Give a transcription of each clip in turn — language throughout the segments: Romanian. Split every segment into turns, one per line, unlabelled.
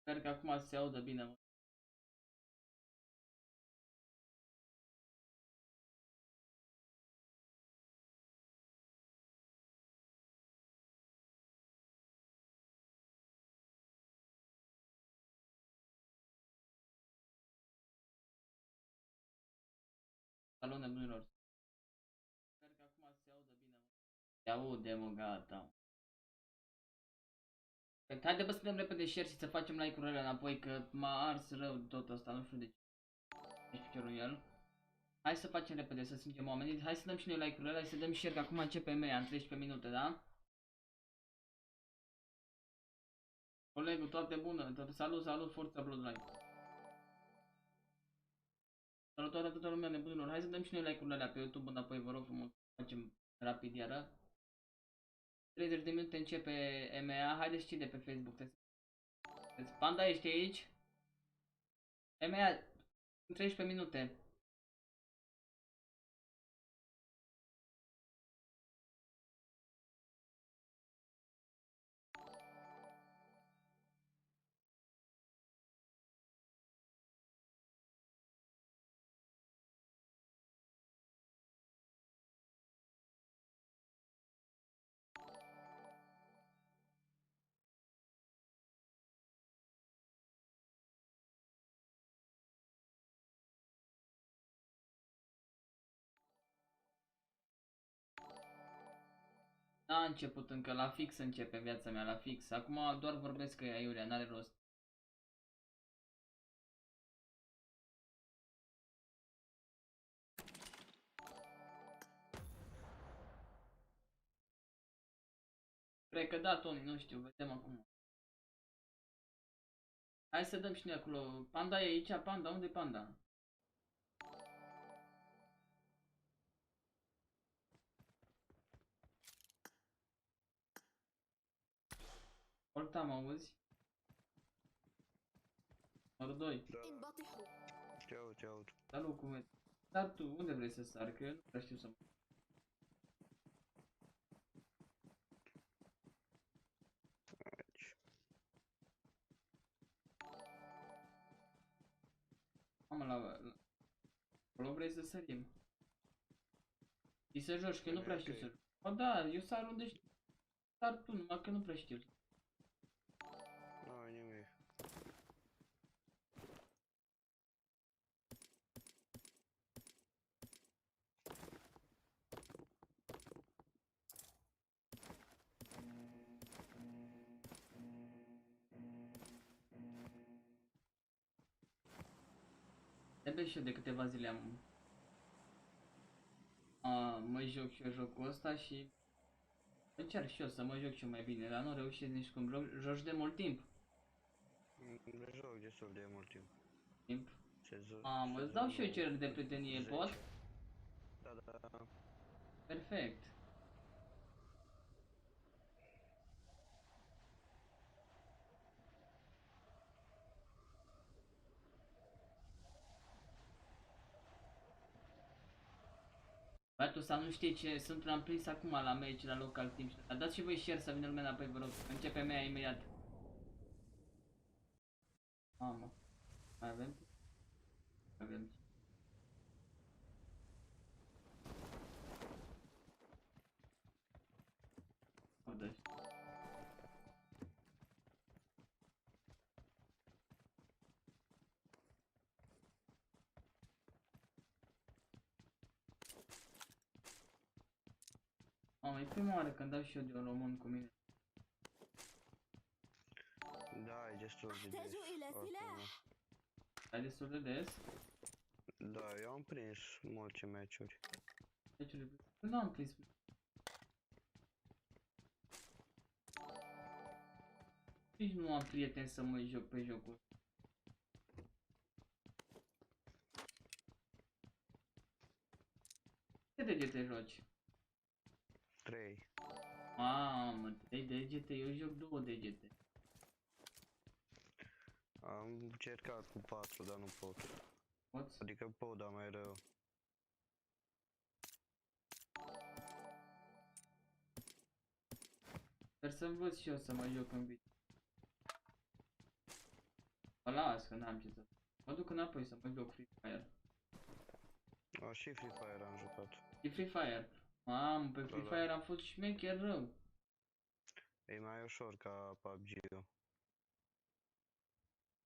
Sper că acum se audă bine, mă. Salut, nebunilor. Sper că acum se audă bine, mă. Se aude, mă, gata. Haide bă să dăm repede share și să facem like-urile înapoi, că m-a ars rău tot asta, nu știu de ce. Nu știu ce rău el. Hai să facem repede, să strângem oamenii. Hai să dăm și noi like-urile, hai să dăm share, că acum începe EMEA în 13 minute, da? Colegul, toate bună, salut, salut, forța Bloodline. Salutare toată lumea nebunilor, hai să dăm și noi like-urile alea pe YouTube înapoi, vă rog frumos, facem rapid iară. 30 de minute începe EMEA, haideți și de pe Facebook. Panda, ești aici? EMEA, în 13 minute. N-a început încă, la fix începe viața mea, la fix. Acum doar vorbesc că e aiurea, n-are rost. Cred că da, Tony, nu știu, vedem acum. Hai să dăm și noi acolo. Panda e aici, Panda, unde e Panda? Volta, mă auzi? Numărul 2.
Da. Te aud.
Salut, cum e? Dar tu, unde vrei să sari? Că eu nu prea știu să mă...
Aici.
Mamă, acolo vrei să sărim. Și să joci, că eu nu prea știu să joc. Bă, da, eu sar unde știu. Sar tu, numai că nu prea știu.
Nu, nimic.
Trebuie și eu de câteva zile am... mă joc și eu jocul ăsta și... încerc și eu să mă joc și eu mai bine, dar nu reușesc nici cum. Joci de mult timp.
Joc destul de mult timp.
Mamă, îți dau și eu cereri de prietenie, pot?
Da.
Perfect. Băiatul ăsta nu știe ce, sunt prea prins acum la meci, la local team. Dați și voi share să vină lumea înapoi, vă rog. Începe mea imediat. Mamă. Mai avem? Avem. Dă-și. Mamă, e prima oară când dau și eu de un român cu mine.
Da, e destul de des.
Ai destul de des?
Da, eu am prins multe meciuri.
Meciuri? Nu am prins. Nici nu am prieteni să mă joc pe jocul. Câte degete joci?
3.
Mamă, 3 degete, eu joc 2 degete.
Am încercat cu 4, dar nu pot.
Poți?
Adică pot, dar mai rău.
Sper să învăț și eu să mă joc în viitor. Mă las că n-am ce să... Mă duc înapoi să mă joc Free Fire.
Și Free Fire am jucat.
E Free Fire. Mamă, pe Free Fire am fost șmecher rău.
E mai ușor ca PUBG-ul.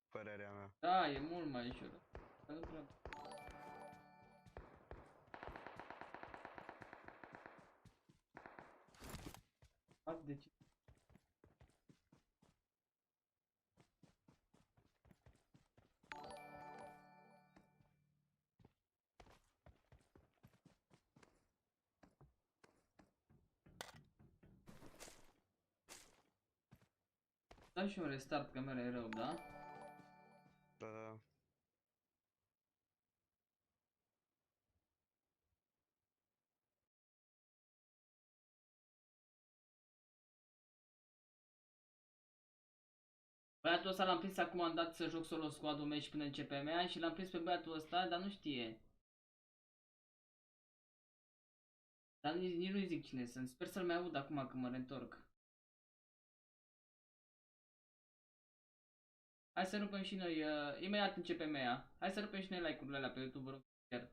Părerea mea.
Da, e mult mai ușor. De ce? Dau și un restart, camera e rău, da?
Da.
Băiatul ăsta l-am prins acum, am dat să joc solo squad-ul meu și până începe EMEA și l-am prins pe băiatul ăsta, dar nu știe. Dar nici nu-i zic cine sunt, sper să-l mai aud acum când mă reîntorc. Hai să rupem și noi, imediat începe EMEA. Hai să rupem și noi like-urile alea pe YouTube, vă rog. Chiar.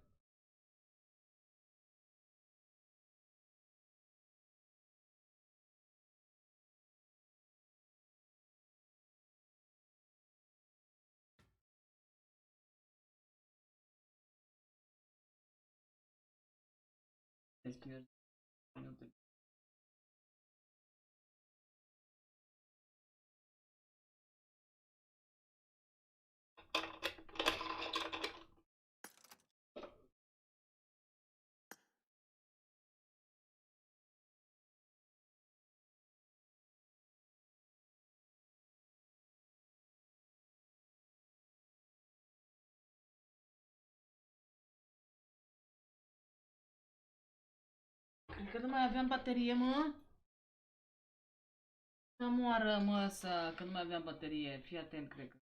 Cred că nu mai aveam baterie, mă. Să moară, mă, că nu mai aveam baterie. Fii atent, cred că.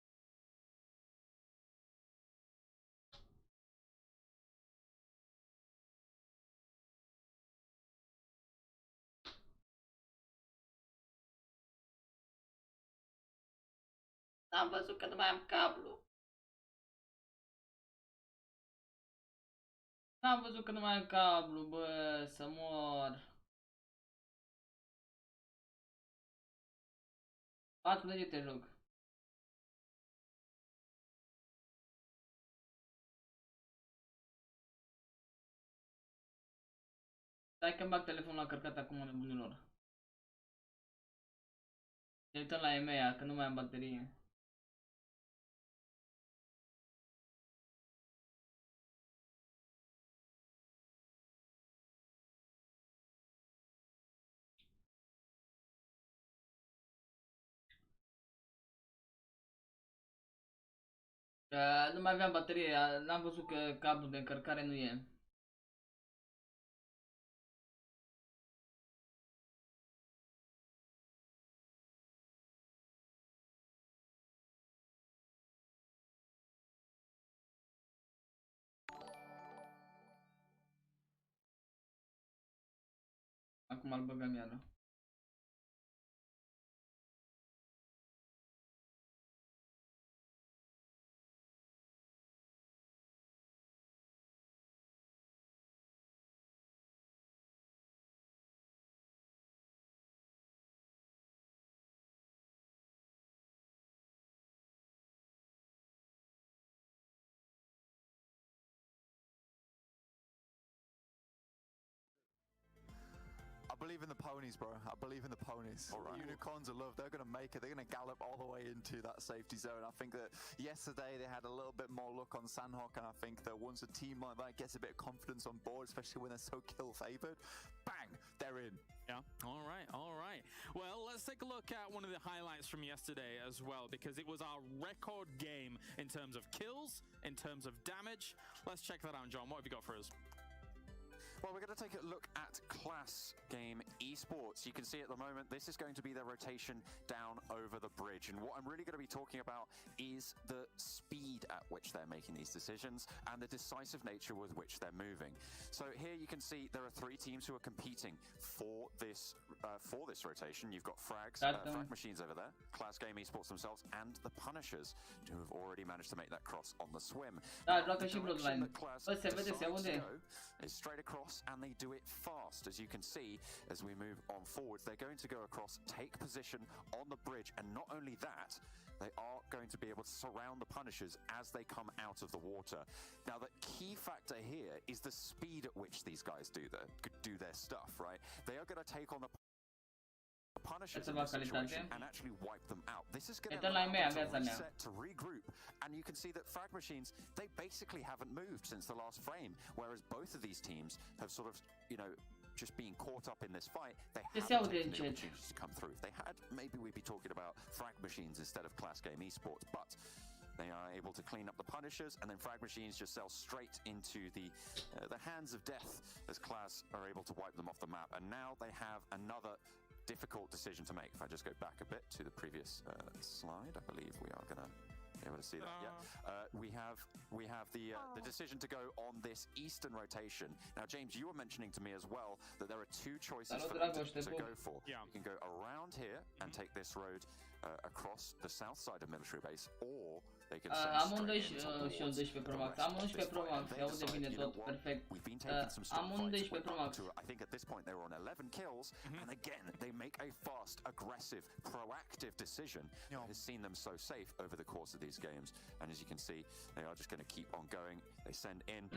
Am văzut că nu mai am cablu. Am văzut că nu mai am cablu, bă, să mor. 4 degete joc. Stai că-mi bag telefonul la cărcat acum, nebunilor. Ne uităm la EMEA, că nu mai am baterie. Nu mai aveam baterie, n-am văzut că cablul de încărcare nu e. Acum îl băgăm iară.
I believe in the ponies, bro. I believe in the ponies. All right. Unicorns are love. They're going to make it. They're going to gallop all the way into that safety zone. I think that yesterday they had a little bit more luck on Sandhawk, and I think that once a team like that gets a bit of confidence on board, especially when they're so kill favored, bang, they're in.
Yeah. All right. All right. Well, let's take a look at one of the highlights from yesterday as well, because it was our record game in terms of kills, in terms of damage. Let's check that out, John. What have you got for us?
Well, we're going to take a look at Class Game Esports. You can see at the moment, this is going to be their rotation down over the bridge. And what I'm really going to be talking about is the speed at which they're making these decisions and the decisive nature with which they're moving. So here you can see there are 3 teams who are competing for this rotation. You've got Frag Machines over there, Class Game Esports themselves, and the Punishers, who have already managed to make that cross on the swim.
Da, joacă și Bloodline. Bă, se vede, se aude.
Is straight across, and they do it fast. As you can see, as we move on forwards, they're going to go across, take position on the bridge, and not only that, they are going to be able to surround the Punishers as they come out of the water. Now, the key factor here is the speed at which these guys do their stuff, right? They are going to take on the Punishers in this situation and actually wipe them out. This is going to allow them to reset, to regroup, and you can see that Frag Machines, they basically haven't moved since the last frame, whereas both of these teams have sort of, you know, just being caught up in this fight, they haven't taken the opportunities to come through. If they had, maybe we'd be talking about Frag Machines instead of Class Game Esports, but they are able to clean up the Punishers, and then Frag Machines just sail straight into the hands of death as Class are able to wipe them off the map. And now they have another difficult decision to make. If I just go back a bit to the previous slide, I believe we are going to be able to see that. We have the decision to go on this eastern rotation. Now, James, you were mentioning to me as well that there are 2 choices for them to go for.
Yeah.
You can go around here and take this road across the south side of military base, or they can
am un 12 Pro Max. Am un 11 Pro Max. Se aude bine tot, perfect. Am un 12 Pro Max.
I think at this point they were on 11 kills, and again, they make a fast, aggressive, proactive decision that has seen them so safe over the course of these games. And as you can see, they are just going to keep on going. They send in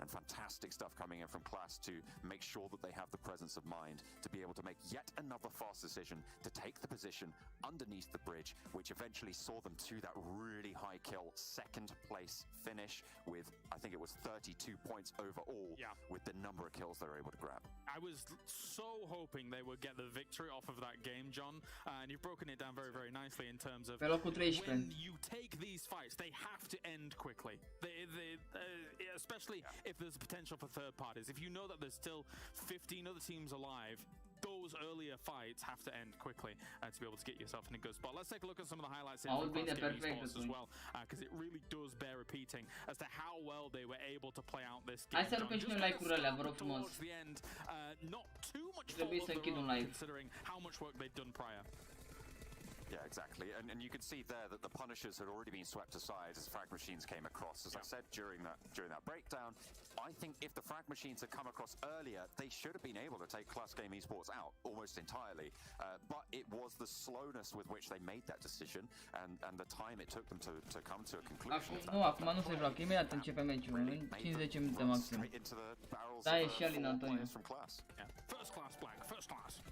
and fantastic stuff coming in from Class to make sure that they have the presence of mind to be able to make yet another fast decision to take the position underneath the bridge, which eventually saw them to that really high kill, 2nd place finish with, I think it was 32 points overall, with the number of kills they were able to grab.
I was so hoping they would get the victory off of that game, John, and you've broken it down very, very nicely in terms of when you take these fights, they have to end quickly. Especially if there's potential for third parties. If you know that there's still 15 other teams alive, those earlier fights have to end quickly to be able to get yourself in a good spot. Let's take a look at some of the highlights in from Class Game Esports as well, because it really does bear repeating as to how well they were able to play out this game.
Hai să rupem și noi like-urile alea, vă rog frumos.
Not too much
Trebuie să închid un live.
considering how much work they'd done prior.
Yeah, exactly. And you can see there that the Punishers had already been swept aside as Frag Machines came across. As I said during that breakdown, I think if the Frag Machines had come across earlier, they should have been able to take Class Game Esports out almost entirely. But it was the slowness with which they made that decision and the time it took them to come to a conclusion.
Acum nu se joacă, imediat începe meciul, în 50 minute maxim. Da, e și Alin Antonio.
First class black, first class.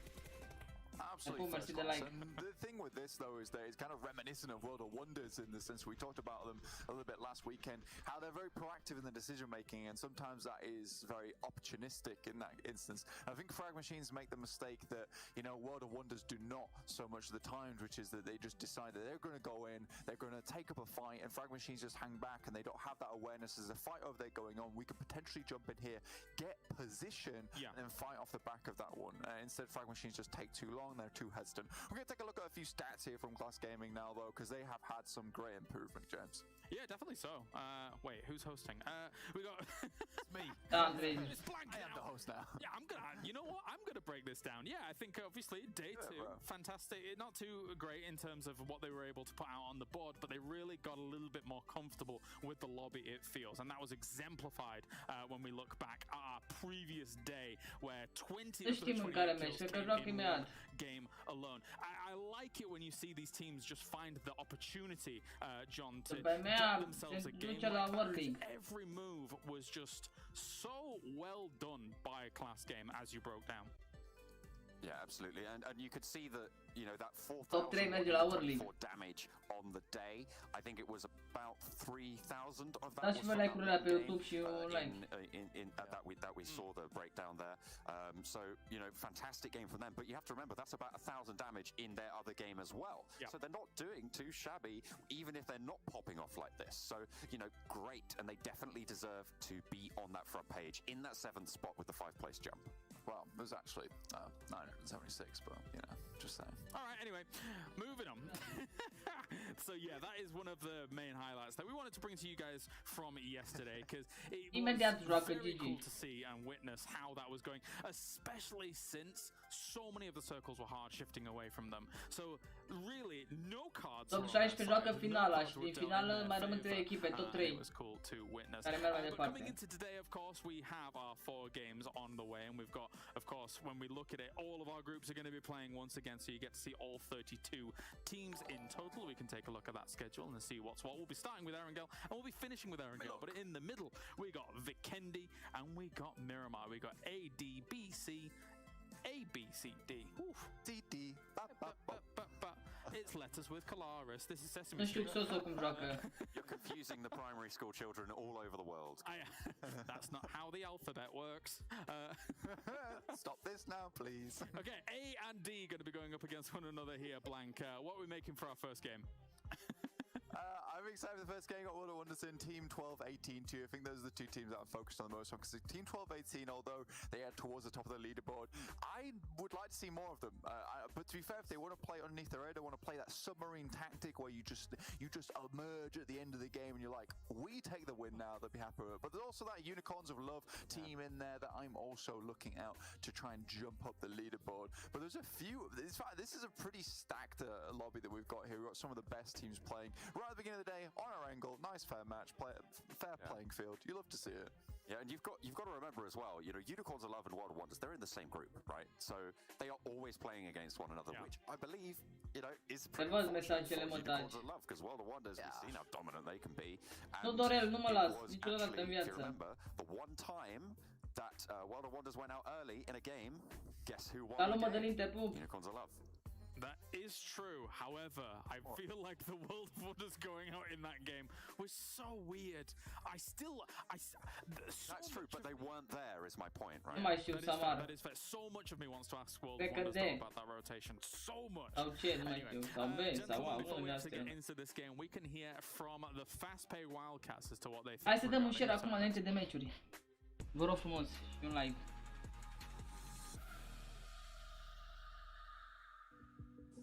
Absolutely first class. And the thing with this, though, is that it's kind of reminiscent of World of Wonders in the sense we talked about them a little bit last weekend, how they're very proactive in the decision making, and sometimes that is very opportunistic in that instance. I think Frag Machines make the mistake that, you know, World of Wonders do not so much of the times, which is that they just decide that they're going to go in, they're going to take up a fight, and Frag Machines just hang back and they don't have that awareness. There's a fight over there going on. We could potentially jump in here, get position, and then fight off the back of that one. Instead, Frag Machines just take too long. They're too hesitant. We're going to take a look at a few stats here from Class Gaming now, though, because they have had some great improvement, James.
Yeah, definitely so. Wait, who's hosting? We got
it's me.
It's blank.
I am the host now.
Yeah, I'm gonna. You know what? I'm gonna break this down. Yeah, I think obviously day 2, fantastic. Not too great in terms of what they were able to put out on the board, but they really got a little bit more comfortable with the lobby. It feels, and that was exemplified when we look back at our previous day, where 20 of the 28 game alone. I like it when you see these teams just find the opportunity, John, to get themselves a game like that. Every move was just so well done by Class Game, as you broke down.
Yeah, absolutely, and you could see that, you know, that
4,024
damage on the day. I think it was about 3,000 of that.
Dați și vă like-urile pe YouTube și un like.
That we saw the breakdown there. So, you know, fantastic game from them. But you have to remember that's about 1,000 damage in their other game as well.
Yep.
So they're not doing too shabby, even if they're not popping off like this. So, you know, great, and they definitely deserve to be on that front page in that 7th spot with the 5th-place jump.
Well, it was actually 976, but, you know, just saying.
All right, anyway, moving on. So yeah, that is one of the main highlights that we wanted to bring to you guys from yesterday, because it was very cool to see and witness how that was going, especially since so many of the circles were hard shifting away from them. So really, no cards.
Top 16 joacă finala și din finală mai rămân 3 echipe, tot 3.
It was cool to witness.
Care merg mai
But
departe.
coming into today, of course, we have our 4 games on the way, and we've got, of course, when we look at it, all of our groups are going to be playing once again, so you get to see all 32 teams in total. We can take a look at that schedule and see what's what. We'll be starting with Erangel, and we'll be finishing with Erangel, but in the middle, we got Vikendi, and we got Miramar. We got A, D, B, C, A, B, C, D. Oof.
D, D, ba, ba, ba.
It's letters with Colaris. This is Sesame
Nu știu
Street.
cum joacă.
You're confusing the primary school children all over the world.
That's not how the alphabet works.
Stop this now, please.
Okay, A and D going to be going up against one another here, Blanca. What are we making for our first game?
I'm excited for the first game. Got World of Wonders in Team 12-18 too. I think those are the 2 teams that I'm focused on the most, because Team 12-18, although they are towards the top of the leaderboard, I would like to see more of them. But to be fair, if they want to play underneath their radar, want to play that submarine tactic where you just emerge at the end of the game and you're like, we take the win now, they'll be happy with it. But there's also that Unicorns of Love team in there that I'm also looking out to try and jump up the leaderboard. But there's a few. In fact, this is a pretty stacked lobby that we've got here. We've got some of the best teams playing right at the beginning of the day on our angle. Nice fair match, fair playing field. You love to see it. Yeah, and you've got to remember as well, you know, Unicorns of Love and World of Wonders, they're in the same group, right? So they are always playing against one another, which I believe, you know, is pretty fortunate for Unicorns of Love, because World of Wonders, we've seen how dominant they can be. And
Nu, Dorel, nu mă las
was
niciodată
actually,
în
if you
viață.
remember, the one time that World of Wonders went out early in a game, guess who won
Salut,
the game?
Mădălin, te pup.
Unicorns of Love.
That is true. However, I feel like the World of Wonders going out in that game was so weird.
That's true, but they weren't there, is my point, right?
Nu mai știu, Samar.
That is fair. So much of me wants to ask World
Cred
of
că
Wonders
de.
about that rotation. So much.
Sau ce, nu mai știu. Sau B, sau A,
Before
unul
we
de
actually
astea.
get into this game, we can hear from the fast-paced Wildcats as to what they think.
Hai să dăm un
regarding
share
this
acum
event.
înainte de meciuri. Vă rog frumos și un like.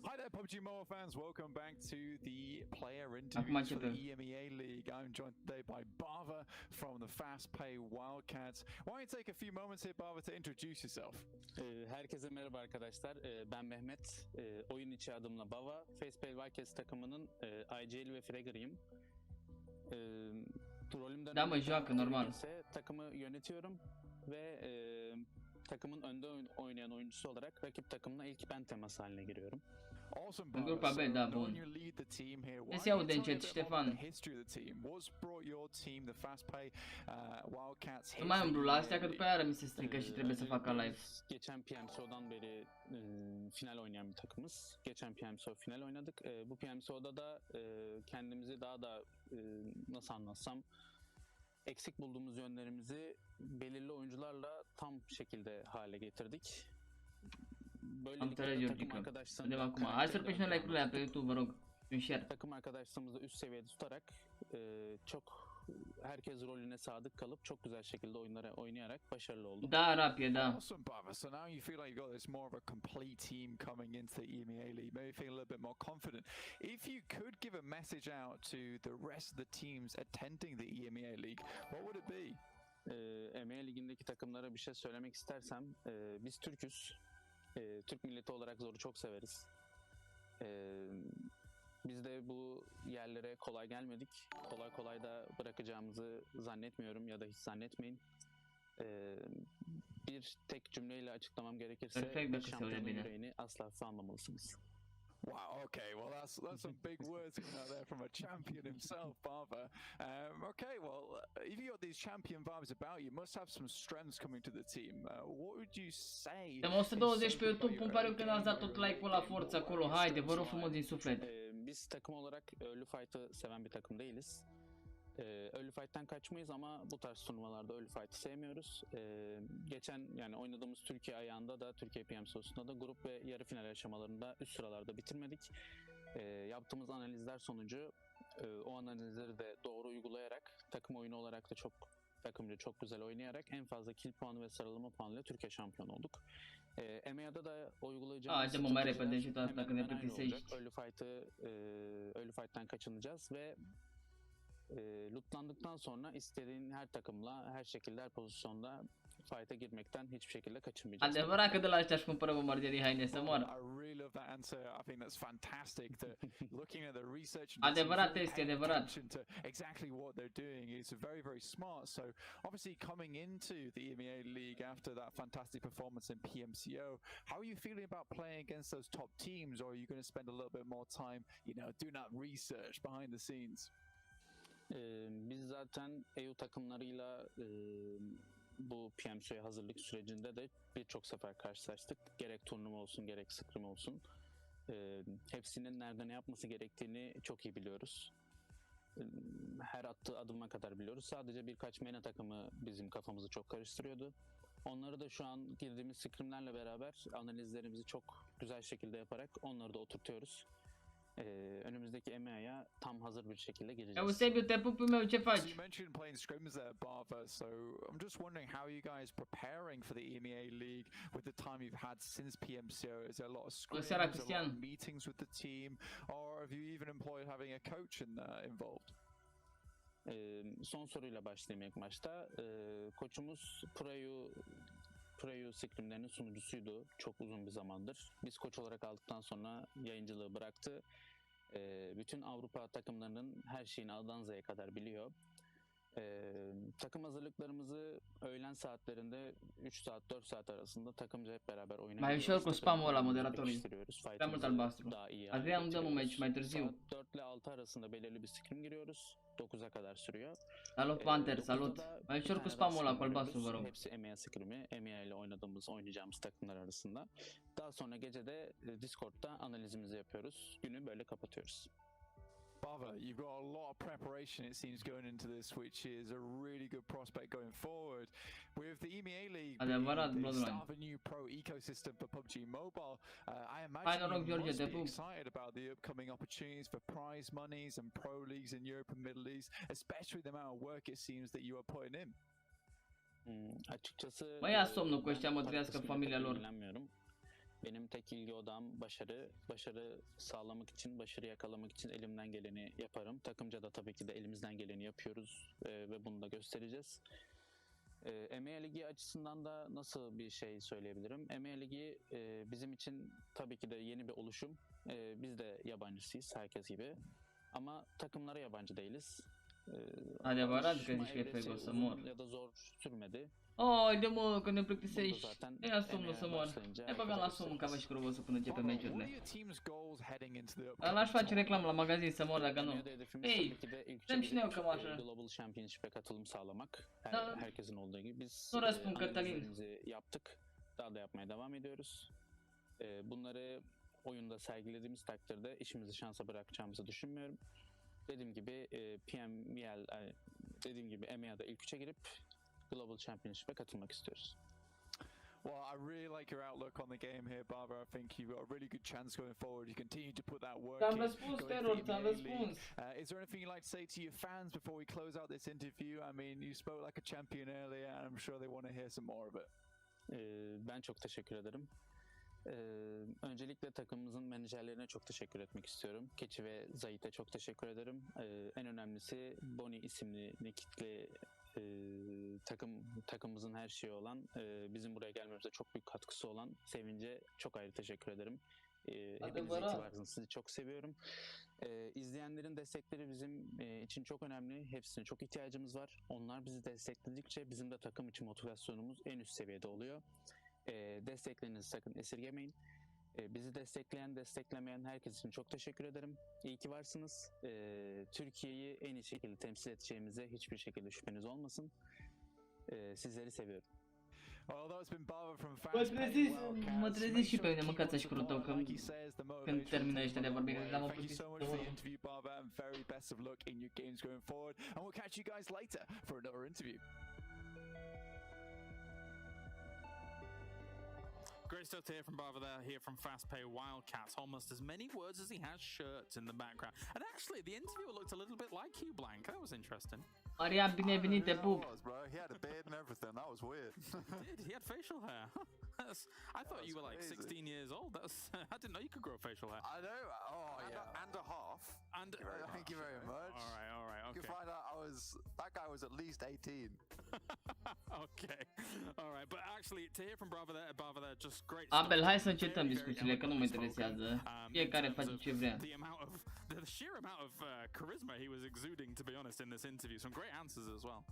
Hi there, PUBG Mobile fans. Welcome back to the player interviews for the EMEA League. I'm joined today by Bava from the Fast Pay Wildcats. Why don't you take a few moments here, Bava, to introduce yourself?
Herkese merhaba arkadaşlar. Ben Mehmet. Oyun içi adımla Bava. Facepay Wildcats takımının IGL ve Fragger'ıyım. Rolümden
Da, mă, joacă, normal.
takımı yönetiyorum ve takımın önde oynayan oyuncusu olarak rakip takımla ilk ben temas haline giriyorum.
Awesome,
În grupa B, da, bun. Se aude încet, Ștefan. Nu mai umblu la astea, că după aia mi se strică și trebuie să facă live.
Geçen PMCO'dan beri final oynayan bir takımız. Geçen PMCO final oynadık. Bu PMCO'da da kendimizi daha da nasıl anlatsam eksik bulduğumuz yönlerimizi belirli oyuncularla tam şekilde hale getirdik. Böylelikle takım arkadaşlarımızı
Hai să rupeți noi like-urile pe YouTube, vă rog. Un share.
Takım arkadaşlarımızı üst seviyede tutarak çok herkes rolüne sadık kalıp çok güzel şekilde oyunları oynayarak başarılı olduk.
Da, rapid, da.
Awesome, Bava. So now you feel like you've got this more of a complete team coming into the EMEA League. Maybe feel a little bit more confident. If you could give a message out to the rest of the teams attending the EMEA League, what would it be?
EMEA Ligi'ndeki takımlara bir şey söylemek istersem biz Türk'üz. Türk milleti olarak zoru çok severiz. Biz de bu yerlere kolay gelmedik. Kolay kolay da bırakacağımızı zannetmiyorum ya da hiç zannetmeyin. Bir tek cümleyle açıklamam gerekirse şampiyonun yüreğini asla hafife almamalısınız.
Wow, okay, well that's some big words coming out there from a champion himself, Barber. Okay, well, if you got these champion vibes about you, must have some strengths coming to the team. What would you say?
Am 120 pe YouTube, îmi pare că n-ați dat tot like-ul la forță acolo. Haide, vă rog frumos din suflet.
Biz takım olarak early fight'ı seven bir takım değiliz. Early fight'tan kaçmayız ama bu tarz turnuvalarda early fight'ı sevmiyoruz. Geçen yani oynadığımız Türkiye ayağında da Türkiye PMCO'sunda da grup ve yarı final aşamalarında üst sıralarda bitirmedik. Yaptığımız analizler sonucu o analizleri de doğru uygulayarak takım oyunu olarak da takımca çok güzel oynayarak en fazla kill puanı ve sıralama puanıyla Türkiye şampiyon olduk. EMEA'da da uygulayacağımız stratejiler hemen hemen aynı olacak. Early fight'tan kaçınacağız ve lootlandıktan sonra istediğin her takımla, her şekilde, her pozisyonda fight'a girmekten hiçbir şekilde kaçınmayacağız.
Adevărat că de la ăștia își cumpără bombarderii haine să moară.
I really love that answer. I think that's fantastic. Looking at the research and
Adevărat este, adevărat.
to exactly what they're doing is very, very smart. So obviously coming into the EMEA League after that fantastic performance in PMCO, how are you feeling about playing against those top teams, or are you going to spend a little bit more time, doing that research behind the scenes?
Biz zaten EU takımlarıyla bu PMCO'ya hazırlık sürecinde de birçok sefer karşılaştık. Gerek turnuva olsun, gerek scrim olsun. Hepsinin nerede ne yapması gerektiğini çok iyi biliyoruz. Her attığı adıma kadar biliyoruz. Sadece birkaç MENA takımı bizim kafamızı çok karıştırıyordu. Onları da şu an girdiğimiz scrimlerle beraber analizlerimizi çok güzel şekilde yaparak onları da oturtuyoruz. Önümüzdeki EMEA'ya tam hazır bir şekilde gireceğiz.
Eusebiu, te pup meu, ce faci?
You mentioned playing scrims there, Barber, so I'm just wondering how you guys preparing for the EMEA League with the time you've had since PMCO. Is there a lot of scrims, a lot of meetings with the team, or have you even employed having a coach involved?
Son soruyla başlayayım ilk başta. Koçumuz ProEU scrimlerinin sunucusuydu çok uzun bir zamandır. Biz koç olarak aldıktan sonra yayıncılığı bıraktı. Bütün Avrupa takımlarının her şeyini A'dan Z'ye kadar biliyor. Takım hazırlıklarımızı öğlen saatlerinde 3 saat 4 saat arasında takımca hep beraber oynayabiliyoruz.
Mai ușor cu spamul ăla, moderatorii. Prea mult albastru. Adrian, îmi dăm un match mai târziu.
Saat 4 ile 6 arasında belirli bir scrim giriyoruz. 9'a kadar sürüyor.
Salut Panther, salut. Mai ușor cu spamul ăla cu albastru, vă rog.
Hepsi EMEA scrim'i, EMEA ile oynayacağımız takımlar arasında. Daha sonra gece de Discord'da analizimizi yapıyoruz. Günü böyle kapatıyoruz.
Barber, you've got a lot of preparation, it seems, going into this, which is a really good prospect going forward. With the EMEA League being the start of a new pro ecosystem for PUBG Mobile, I imagine you must be excited about the upcoming opportunities for prize monies and pro leagues in Europe and Middle East, especially the amount of work it seems that you are putting in.
Açıkçası
Mă ia somnul cu ăștia, mă trăiască familia lor.
Benim tek ilgi odam başarı sağlamak için, başarı yakalamak için elimden geleni yaparım. Takımca da tabii ki de elimizden geleni yapıyoruz ve bunu da göstereceğiz. EMEA Ligi açısından da nasıl bir şey söyleyebilirim? EMEA Ligi bizim için tabii ki de yeni bir oluşum. Biz de yabancısıyız herkes gibi. Ama takımlara yabancı değiliz.
Adevărat că zici că e frig, o să mor.
Ya da zor sürmedi.
Haide mă, că ne plictisești. Ia somnul să mor. Hai băga la somn ca și cruvă până începe meciurile. L-aș face reclamă la magazin să mor dacă nu. Ei, dăm și noi o cămașă.
Global Championship'e katılım sağlamak. Herkesin olduğu gibi biz
nu răspund, Cătălin.
yaptık. Daha da yapmaya devam ediyoruz. Bunları oyunda sergilediğimiz takdirde işimizi şansa bırakacağımızı düşünmüyorum. Dediğim gibi EMEA'da ilk 3'e girip Global Championship'e katılmak istiyoruz.
Well, I really like your outlook on the game here, Barber. I think you've got a really good chance going forward. You continue to put that work in.
Ți-am răspuns.
Is there anything you'd like to say to your fans before we close out this interview? I mean, you spoke like a champion earlier, and I'm sure they want to hear some more of it.
Ben çok teşekkür ederim. Öncelikle takımımızın menajerlerine çok teşekkür etmek istiyorum. Keçi ve Zahit'e çok teşekkür ederim. En önemlisi Bonnie isimli Nikit'le takımımızın her şeyi olan, bizim buraya gelmemize çok büyük katkısı olan Sevinç'e çok ayrı teşekkür ederim. Hepiniz iyi ki varsınız. Sizi çok seviyorum. İzleyenlerin destekleri bizim için çok önemli. Hepsine çok ihtiyacımız var. Onlar bizi destekledikçe bizim de takım için motivasyonumuz en üst seviyede oluyor. Desteklerinizi sakın esirgemeyin. Bizi destekleyen, desteklemeyen herkes için çok teşekkür ederim. İyi ki varsınız. Türkiye'yi en iyi şekilde temsil edeceğimize hiçbir şekilde şüpheniz olmasın. Sizleri seviyorum.
Mă și pe mine, mă cață și cu rotău, când termină ăștia de vorbire, dar mă putea
Great stuff to hear from Barber there, here from Fast Pay Wildcats. Almost as many words as he has shirts in the background. And actually, the interviewer looked a little bit like you, Blank. That was interesting.
Maria, bine venit, te pup.
He had a beard and everything. That was weird.
He did. He had facial hair. I thought you were like 16 years old. I didn't know you could grow facial hair.
I know. Oh, yeah. And a half.
And
thank you very much.
All right. Okay.
You can find out that guy was at least 18.
Okay. All right. But actually, to hear from Barber there, just great.
Abel, hai să încetăm discuțiile, că nu mă interesează. Fiecare face ce vrea.
The sheer amount of charisma he was exuding, to be honest, in this interview. Some great answers as well.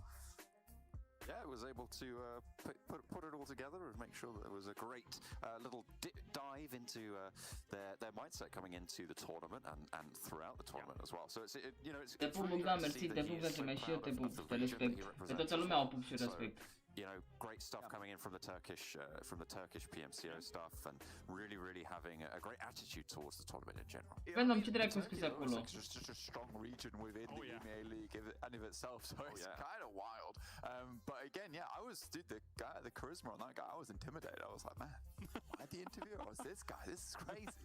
Yeah, was able to put it all together and make sure that there was a great little dive into their mindset coming into the tournament and throughout the tournament as well. So it's
te pup, Luca, mersi, te pup, Gătrime, și eu te pup, te respect. Pe toată lumea o pup și respect.
Great stuff coming in from the Turkish PMCO stuff, and really having a great attitude towards the tournament in general.
Venom, ce dracu scris acolo?
It's just a strong region within the EMEA League and of itself, so it's kind of wild. But again, the guy, the charisma on that guy, I was intimidated. I was like, man, am I the interviewer? Or was this guy? This is crazy.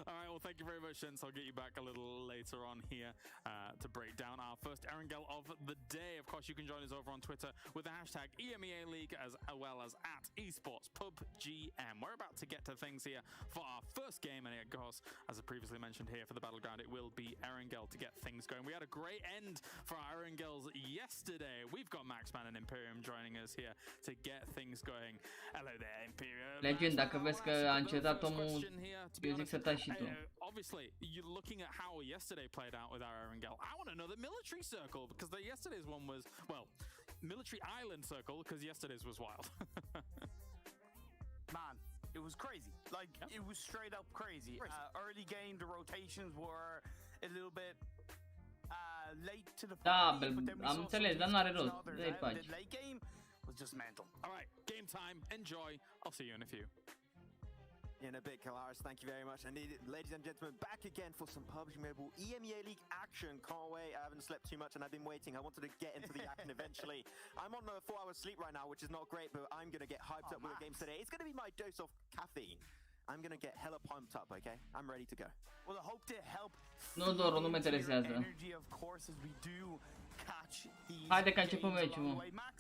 All right, well, thank you very much, Shins. I'll get you back a little later on here to break down our first Erangel of the day. Of course, you can join us over on Twitter with the hashtag EMEA League as well as at esports PUBGM. We're about to get to things here for our first game, and of course, as I previously mentioned here for the Battleground, it will be Erangel to get things going. We had a great end for our Erangels yesterday. We've got Maxman and Imperium joining us here to get things going. Hello there, Imperium.
Legend, dacă vezi că a încetat omul, eu zic să taci și tu.
Obviously, you're looking at how yesterday played out with our Erangel. I want to know the military circle, because yesterday's one was, well, military island circle, because yesterday's was wild.
Man, it was crazy. It was straight up crazy. Early game, the rotations were a little bit late to the party, but then we saw some others out. The late game was just mental.
All right, game time. Enjoy. I'll see you in a few.
In a bit, Kalaris, thank you very much. And ladies and gentlemen, back again for some PUBG Mobile EMEA League action. Can't wait. I haven't slept too much and I've been waiting. I wanted to get into the action eventually. I'm on 4 hours sleep right now, which is not great, but I'm going to get hyped up with the games today. It's going to be my dose of caffeine. I'm going to get hella pumped up, okay? I'm ready to go.
Well, I hope to help.
Nu, Doru, nu mă interesează. Haide că a început meciul, mă.
Max,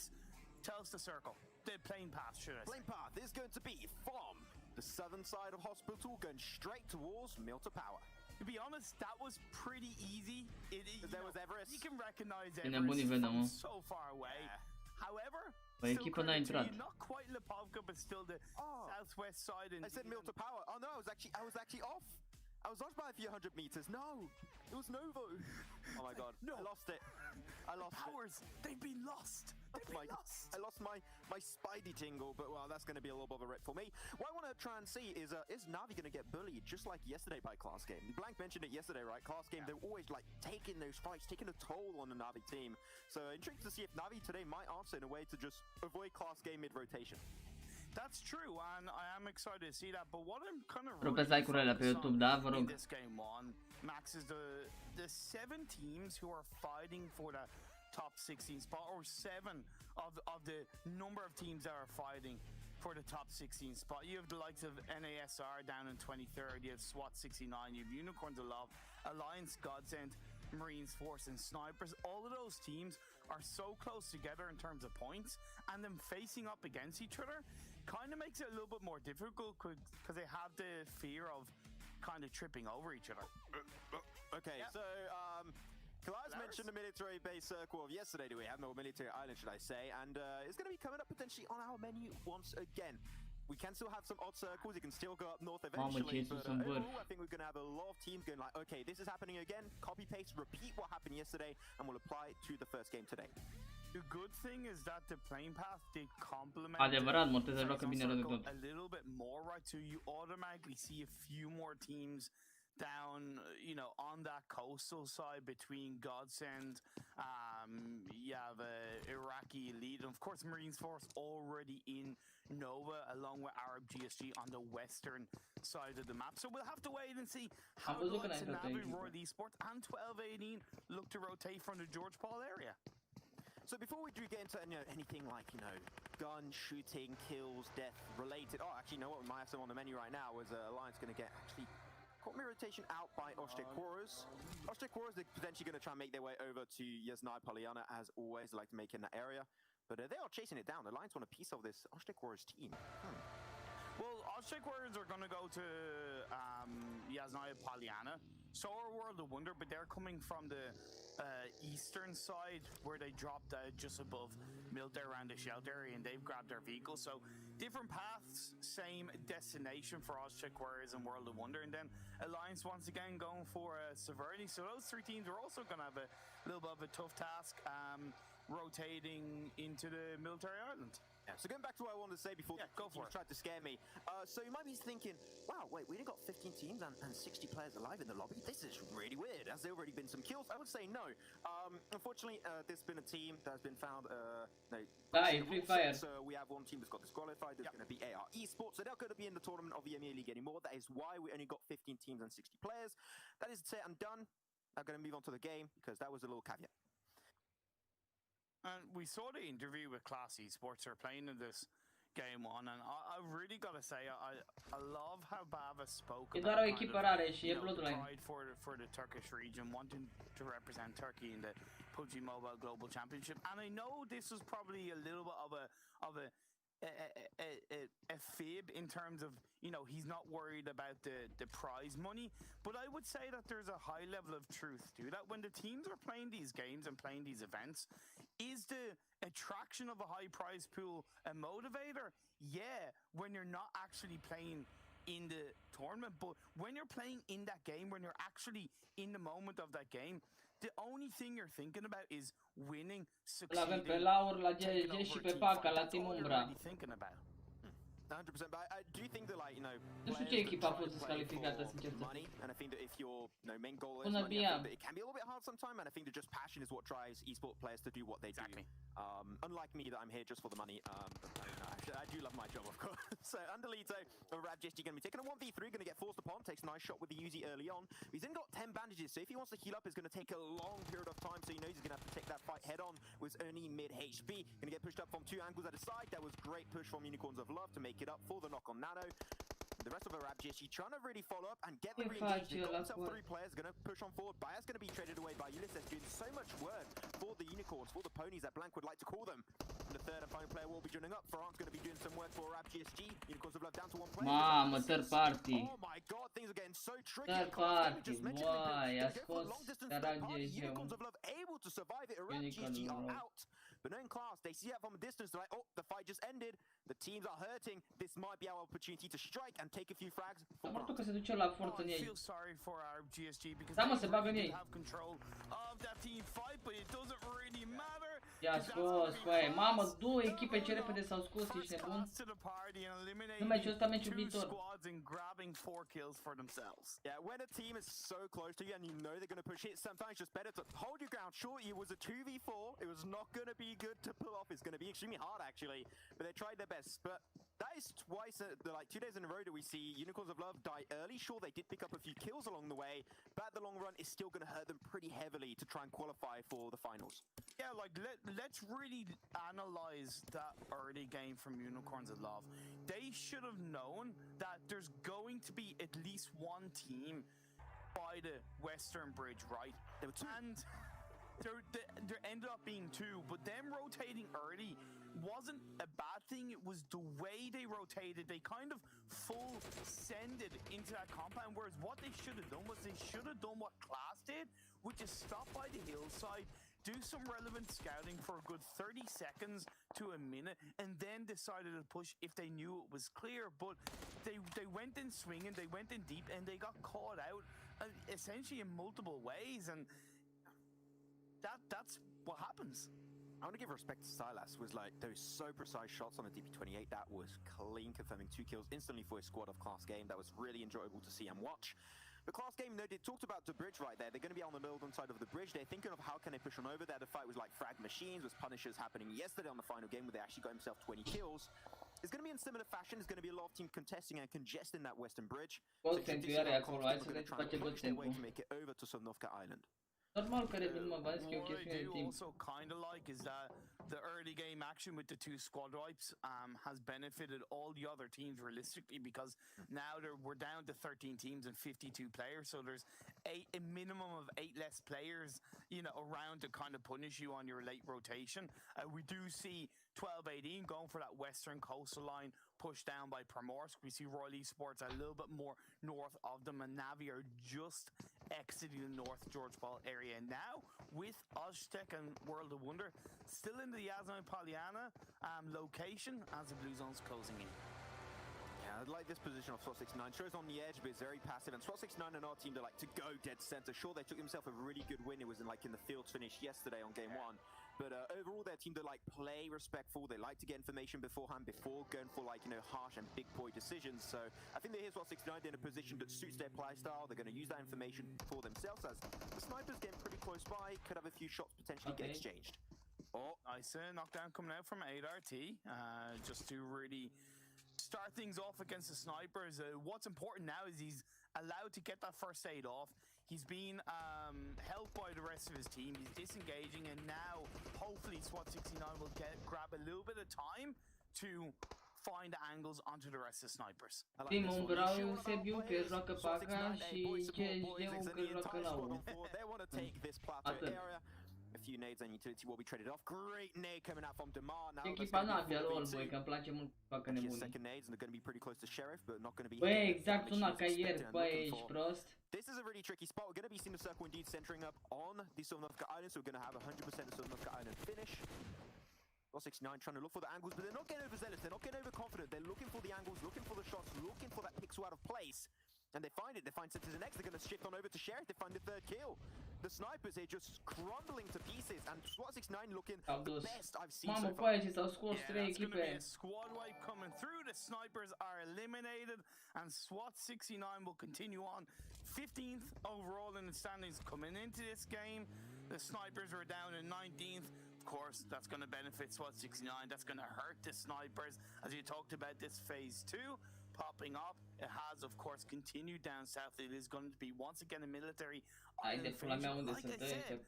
tell us the circle. The plane path, should I say.
Plane path is going to be from the southern side of hospital, going straight towards Milta Power.
To be honest, that was pretty easy.
There was Everest.
You can recognize Everest from so far away. However,
echipă n-a intrat.
Not quite Lipovka, but still the southwest side.
I said Milta Power. Oh no, I was actually off. I was off by a few hundred meters. No, it was Novo. Oh my god, no. I lost it.
Powers, they've been lost.
I lost my Spidey tingle, but well, that's going to be a little bit of a rip for me. What I want to try and see is Na'Vi going to get bullied just like yesterday by Class Game? Blank mentioned it yesterday, right? Class Game, they're always like taking those fights, taking a toll on the Na'Vi team. So intrigued to see if Na'Vi today might answer in a way to just avoid Class Game mid-rotation.
That's true, and I am excited to see that. But what I'm kind of
rupeți like-urile pe YouTube, da, vă rog.
This game one, Max, is the 7 teams who are fighting for the top 16 spot, or 7 of the number of teams that are fighting for the top 16 spot. You have the likes of NASR down in 23rd, you have SWAT 69, you have Unicorns of Love, Alliance Godsend, Marines Force and Snipers. All of those teams are so close together in terms of points, and them facing up against each other kind of makes it a little bit more difficult because they have the fear of kind of tripping over each other.
Okay, so Kalaris mentioned the military base circle of yesterday. Do we have no military island, should I say? And it's going to be coming up potentially on our menu once again. We can still have some odd circles. You can still go up north eventually. But overall, I think we're going to have a lot of teams going like, okay, this is happening again. Copy, paste, repeat what happened yesterday, and we'll apply it to the first game today.
The good thing is that the plane path did complement
Adevărat, Montez joacă bine rău de tot.
a little bit more, right? So you automatically see a few more teams down, you know, on that coastal side between Godsend. You have Iraqi Elite, and of course Marines Force already in Nova, along with Arab GSG on the western side of the map. So we'll have to wait and see how the likes of Navi, Royal Esports, and 1218 look to rotate from the George Paul area.
So before we do get into anything like, you know, gun, shooting, kills, death related. Oh, actually, you know what? We might have some on the menu right now. Is Alliance going to get actually caught me rotation out by Oshtekwaros. Oshtekwaros are potentially going to try and make their way over to Yasnai Polyana, as always, like to make in that area. But they are chasing it down. The Alliance want a piece of this Oshtekwaros team.
Well, Oztec Warriors are going to go to Yasnaya Polyana. So are World of Wonder, but they're coming from the eastern side where they dropped just above Milter around the shelter area, and they've grabbed their vehicle. So different paths, same destination for Oztec Warriors and World of Wonder. And then Alliance once again going for Severity. So those three teams are also going to have a little bit of a tough task rotating into the military island.
Yeah, so going back to what I wanted to say before tried to scare me. So you might be thinking, wow, wait, we only got 15 teams and 60 players alive in the lobby. This is really weird. Has there already been some kills? I would say no. Unfortunately, there's been a team that has been found.
Free Fire.
So we have one team that's got disqualified. There's going to be AR Esports. So they're going to be in the tournament of the EMEA League anymore. That is why we only got 15 teams and 60 players. That is said and done. I'm going to move on to the game because that was a little caveat.
And we saw the interview with Class Esports. They're playing in this game one, and I've really got to say I love how Bava spoke about pride for the Turkish region, wanting to represent Turkey in the PUBG Mobile Global Championship. And I know this was probably a little bit of a fib in terms of, you know, he's not worried about the prize money, but I would say that there's a high level of truth to that. When the teams are playing these games and playing these events, is the attraction of a high prize pool a motivator? Yeah, when you're not actually playing in the tournament, but when you're playing in that game, when you're actually in the moment of that game, the only thing you're thinking about is winning, succeeding,
pe Laur, la GG și pe Paca, la Team Umbra.
100%, but I do think that, like, you know,
nu știu ce echipă a fost descalificată, sincer.
And I think that if your main goal is money, I think that it can be a little bit hard sometimes, and I think that just passion is what drives esport players to do what they do. Unlike me, that I'm here just for the money. I do love my job, of course. So Underlito or Rabjesti going to be taking a 1v3, going to get forced upon, takes a nice shot with the Uzi early on. He's then got 10 bandages, so if he wants to heal up, it's going to take a long period of time, so he knows he's going to have to take that fight head on with only mid HP. Going to get pushed up from two angles at the side. That was great push from Unicorns of Love to make it up for the knock on Nano. The rest of Arab GSG trying to really follow up and get the re-engage. They've got himself three players, going to push on forward. Bias going to be traded away by Ulysses, doing so much work for the Unicorns, for the ponies that Blank would like to call them. And the third opponent player will be joining up. Farhan's going to be doing some work for Arab GSG. Unicorns of Love down to one player.
Mamă, third party.
Oh my god, things are getting so tricky.
Third party, boy, a scos Arab GSG.
Unicorns of Love able to survive it. Arab GSG are out. But no in class, they see that from a distance, they're like, oh, the fight just ended. The teams are hurting. This might be our opportunity to strike and take a few frags.
Că se duce la forță în ei.
I feel sorry for our GSG because
da, mă, se bagă în ei.
have control of that team fight, but it doesn't really matter.
I-a scos, băi, mamă, două echipe ce repede s-au scos, ești nebun? Nu mai știu ăsta meciul viitor.
Yeah, when a team is so close to you and you know they're going to push it, sometimes it's just better to hold your ground. Sure, it was a 2v4. It was not going to be good to pull off. It's going to be extremely hard, actually. But they tried their best. But that is twice, like 2 days in a row that we see Unicorns of Love die early. Sure, they did pick up a few kills along the way, but the long run is still going to hurt them pretty heavily to try and qualify for the finals.
Yeah, like let's really analyze that early game from Unicorns of Love. They should have known that there's going to be at least one team by the Western Bridge, right?
There were two.
And there ended up being two, but them rotating early wasn't a bad thing. It was the way they rotated. They kind of full sended into that compound, whereas what they should have done was they should have done what Class did, which is stop by the hillside, do some relevant scouting for a good 30 seconds to a minute, and then decided to push if they knew it was clear. But they went in swinging, they went in deep, and they got caught out essentially in multiple ways, and that's what happens.
I want to give respect to Silas. Was like those so precise shots on the DP28. That was clean, confirming 2 kills instantly for his squad of Class Game. That was really enjoyable to see and watch. The Class Game, though, they talked about the bridge right there. They're going to be on the northern side of the bridge. They're thinking of how can they push on over there. The fight was like frag machines, was Punishers happening yesterday on the final game where they actually got himself 20 kills. It's going to be in similar fashion. There's going to be a lot of teams contesting and congesting that western bridge. So they're going to try and push their way to make it over to Sovnovka Island.
Normal că revin mă bani,
What I do also kind of like is that the early game action with the 2 squad wipes has benefited all the other teams realistically, because now we're down to 13 teams and 52 players, so there's a minimum of 8 less players, you know, around to kind of punish you on your late rotation. We do see 12-18 going for that western coastal line, pushed down by Primorsk. We see Royal Esports a little bit more north of them, and Navi are just exiting the North George Paul area now, with Oztec and World of Wonder still in the Yasna Poliana location as the Blue Zone's closing in.
Yeah, I like this position of SWAT69. Shows on the edge, but it's very passive. And SWAT69 and our team, they like to go dead center. Sure, they took themselves a really good win. It was in the field finish yesterday on game 1. But overall, their team, they like play respectful. They like to get information beforehand before going for harsh and big boy decisions. So I think that here's SWAT69. They're in a position that suits their play style. They're going to use that information for themselves, as the sniper's getting pretty close by. Could have a few shots potentially get exchanged.
Oh, nice knockdown coming out from 8RT. Just to really start things off against the snipers. What's important now is he's allowed to get that first aid off. He's been helped by the rest of his team. He's disengaging, and now hopefully SWAT69 will grab a little bit of time to find angles onto the rest of the snipers.
Timul vreau să viu că joacă pe acá și ce eu că joacă la U.
They want to take this plateau area. A few nades and utility will be traded off. Great nade coming out from Demar. Now
echipa nu avea rol, băi, că îmi place mult să facă nebunii.
Second nades and they're going to be pretty close to Sheriff, but not going to be.
Băi, exact una ca ieri, băi, ești prost.
This is a really tricky spot. We're going to be seeing the circle indeed centering up on the Sovnovka Island, so we're going to have 100% of Sovnovka Island finish. 69 trying to look for the angles, but they're not getting overzealous, they're not getting overconfident. They're looking for the angles, looking for the shots, looking for that pixel out of place. And they find it. They find Citizen X. They're going to shift on over to Sheriff. They find the 3rd kill. The snipers are just crumbling to pieces, and SWAT69 looking the best I've seen so far.
It's going to
be a squad wipe coming through. The snipers are eliminated, and SWAT69 will continue on 15th overall in the standings coming into this game. The snipers are down in 19th. Of course, that's going to benefit SWAT69. That's going to hurt the snipers. As you talked about this phase 2 popping up, it has of course continued down south. It is going to be once again a military island phase. Like I said,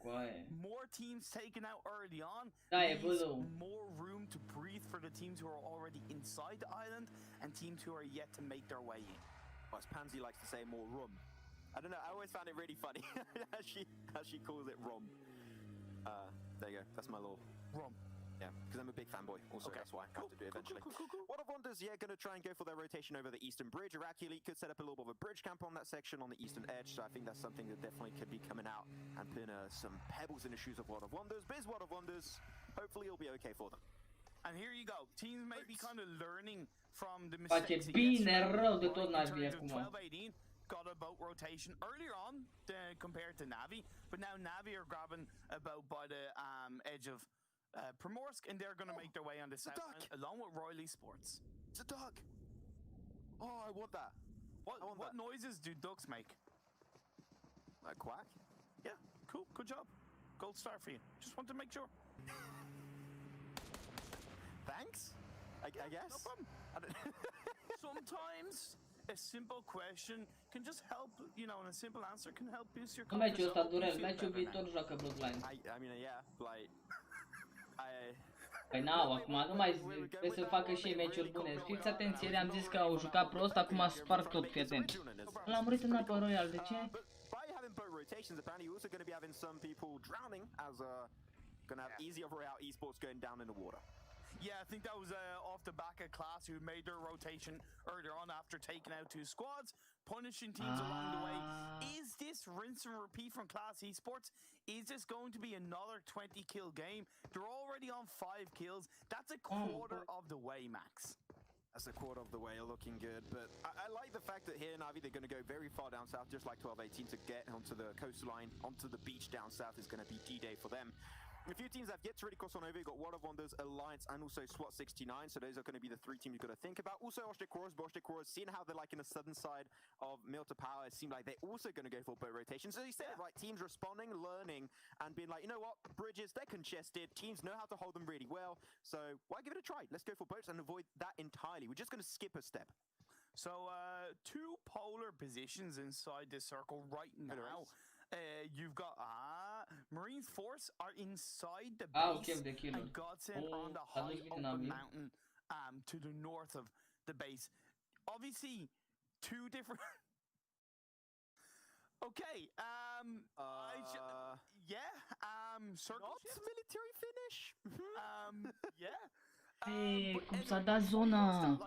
more teams taken out early on, more room to breathe for the teams who are already inside the island and teams who are yet to make their way in.
As Pansy likes to say, more room. I don't know, I always found it really funny as she calls it rom. There you go, that's my little
rom.
Yeah, because I'm a big fanboy. Also, that's why I have to do it eventually. What of Wonders, yeah, going to try and go for their rotation over the eastern bridge. Iraqi Elite could set up a little bit of a bridge camp on that section on the eastern edge, so I think that's something that definitely could be coming out and putting some pebbles in the shoes of World of Wonders. Biz World of Wonders, hopefully it'll be okay for them.
And here you go. Teams may be kind of learning from the mistakes.
Face bine rău de tot Navi acum.
12-18 got a boat rotation earlier on compared to Navi, but now Navi are grabbing a boat by the edge of Primorsk, and they're going to make their way on the south end, along with Royal Esports.
It's a duck! Oh, I want that.
What noises do ducks make?
A quack?
Yeah, cool, good job. Gold star for you. Just want to make sure.
Thanks? I guess?
No problem. Sometimes a simple question can just help, you know, and a simple answer can help boost your confidence.
Meciul ăsta durează, meciul viitor joacă Bloodline.
I mean, yeah, like...
Păi n-au, acum nu mai trebuie să facă și ei meciuri bune. Fiți atenți, ieri am zis că au jucat prost, acum a sparg tot, fii atent. L-am murit în apă royal, de ce?
By having boat rotations, apparently you're also going to be having some people drowning, as going to have easier way out esports going down in the water.
Yeah, I think that was off the back of Class, who made their rotation earlier on after taking out 2 squads, punishing teams along the way. Is this rinse and repeat from Class Esports? Is this going to be another 20-kill game? They're already on 5 kills. That's a quarter of the way, Max.
That's a quarter of the way, looking good. But I like the fact that here in Navi, they're going to go very far down south, just like 12-18, to get onto the coastline, onto the beach down south is going to be D-Day for them. A few teams have yet to really cross on over. You've got World of Wonders, Alliance, and also SWAT 69. So those are going to be the three teams you've got to think about. Also, Oshtekroz, seeing how they're like in the southern side of Milta Power, it seemed like they're also going to go for boat rotation. So you said it right, teams responding, learning, and being like, you know what, bridges, they're congested. Teams know how to hold them really well. So why give it a try? Let's go for boats and avoid that entirely. We're just going to skip a step.
So two polar positions inside this circle right now. You've got Marines Force are inside the base and Godsend on the high open mountain to the north of the base. Obviously, two different. Okay. Circle
not military finish.
Ei, cum s-a dat zona?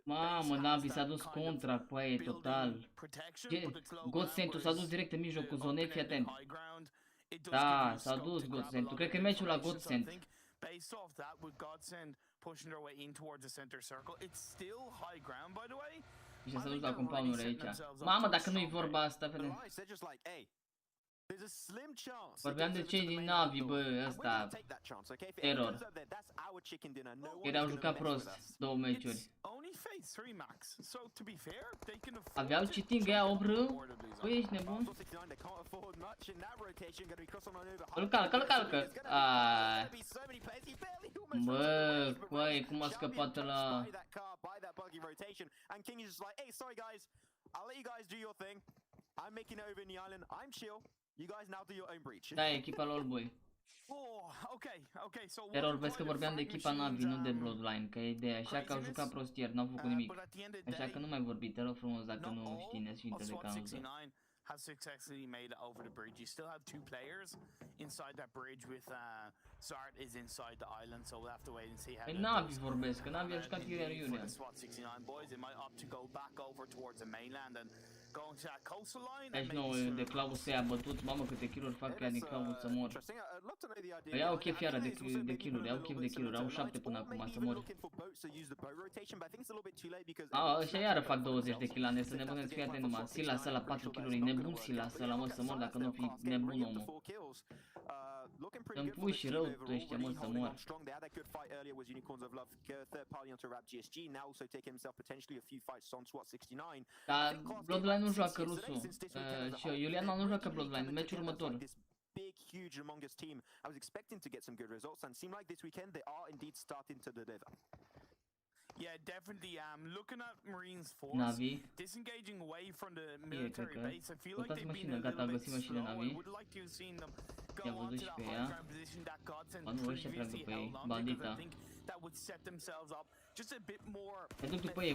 Mamă, Navi s-a dus contra cu aia total. Godsend-ul s-a dus direct în mijlocul zonei, fii atent. Da, s-a dus Godsend-ul. Cred că e meciul la Godsend.
Based off that, with Godsend pushing their way in towards the center circle, it's still high ground, by the way.
Și s-a dus la compound-uri aici. Mamă, dacă nu-i vorba asta, vedem. Vorbeam de cei din Navi, bă, ăsta, error. Erau jucat prost, două meciuri. Aveau cheating ăia obră? Băi, ești nebun? Îl calcă. Bă, băi, cum a scăpat ăla? Da, echipa lor, băi. Error, vezi că vorbeam de echipa Navi, nu de Bloodline, că e ideea, așa că au jucat prost ieri, n-au făcut nimic. Așa că nu mai vorbi, te rog frumos, dacă nu știi nesfinte de cauză.
Has successfully made it over the bridge. You still have two players inside that bridge with Zart is inside the island, so we'll have to wait and see how.
Navi vorbesc, că Navi a jucat ieri Iulia.
SWAT 69 boys, they might opt to go back over towards the mainland and going to that coastal line.
69 de Cloud se a bătut, mamă câte kill-uri fac ea din Cloud să mor. Păi au chef iară de kill-uri, au chef de kill-uri, au 7 până acum să mor. Ăștia iară fac 20 de kill-ane, să nebuneți, fii atent numai. Silas ăla 4 kill-uri, nebun Silas ăla, mă, să mor dacă nu fi nebun omul. Îmi pui și rău tu ăștia, mă, să mor. Dar Bloodline nu joacă rusul și Iuliana nu joacă Bloodline, meciul următor.
Big, huge, humongous team. I was expecting to get some good results, and it seemed like this weekend they are indeed starting to deliver.
Yeah, definitely. Looking at Marines Force, disengaging away from the military base, I feel like they've been a little bit slow. I would like to have seen them go on to that high ground position that Godsend previously held on to, because I think that would set themselves up just a bit more effectively.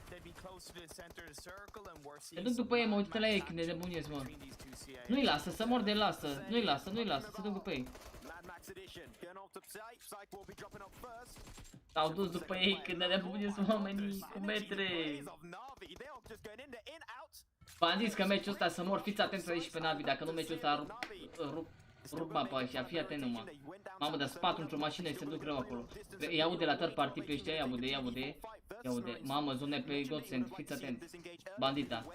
They'd be close to the center of the circle, and we're seeing some
după ei, mă, uite la ei când e nebuniesc, mă. Nu-i lasă, să mor de lasă, nu-i lasă, să duc după ei. S-au dus după ei când e nebuniesc oamenii cu metre. V-am zis că meciul ăsta să mor, fiți atenți aici pe Navi, dacă nu meciul ăsta rup mapa ăștia, fii atent numai. Mamă, dar spatru într-o mașină și se duc rău acolo. Îi aude la third party pe ăștia, îi aude. Mamă, zone pe Godsend, fiți atent. Bandita.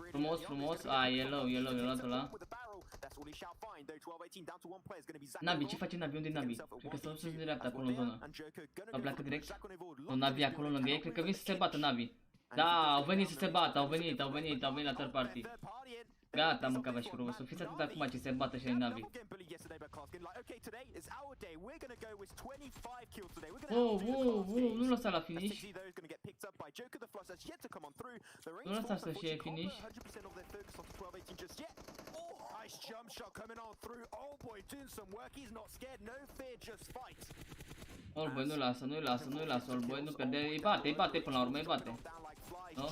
Frumos, e low, e luat ăla. Navi, ce face Navi? Unde e Navi? Cred că s-a dus în dreapta, acolo în zonă. A pleacă direct? Nu, Navi acolo lângă ei, cred că vin să se bată Navi. Da, au venit să se bată, au venit la third party. Gata, mă, că avea și frumos. Fiți atât acum ce se bată și în Navi. Nu lăsa la finish. Nu lăsa să fie finish. Oldboy, nu-i lasă, Oldboy, nu pierde, îi bate până la urmă, îi bate. No?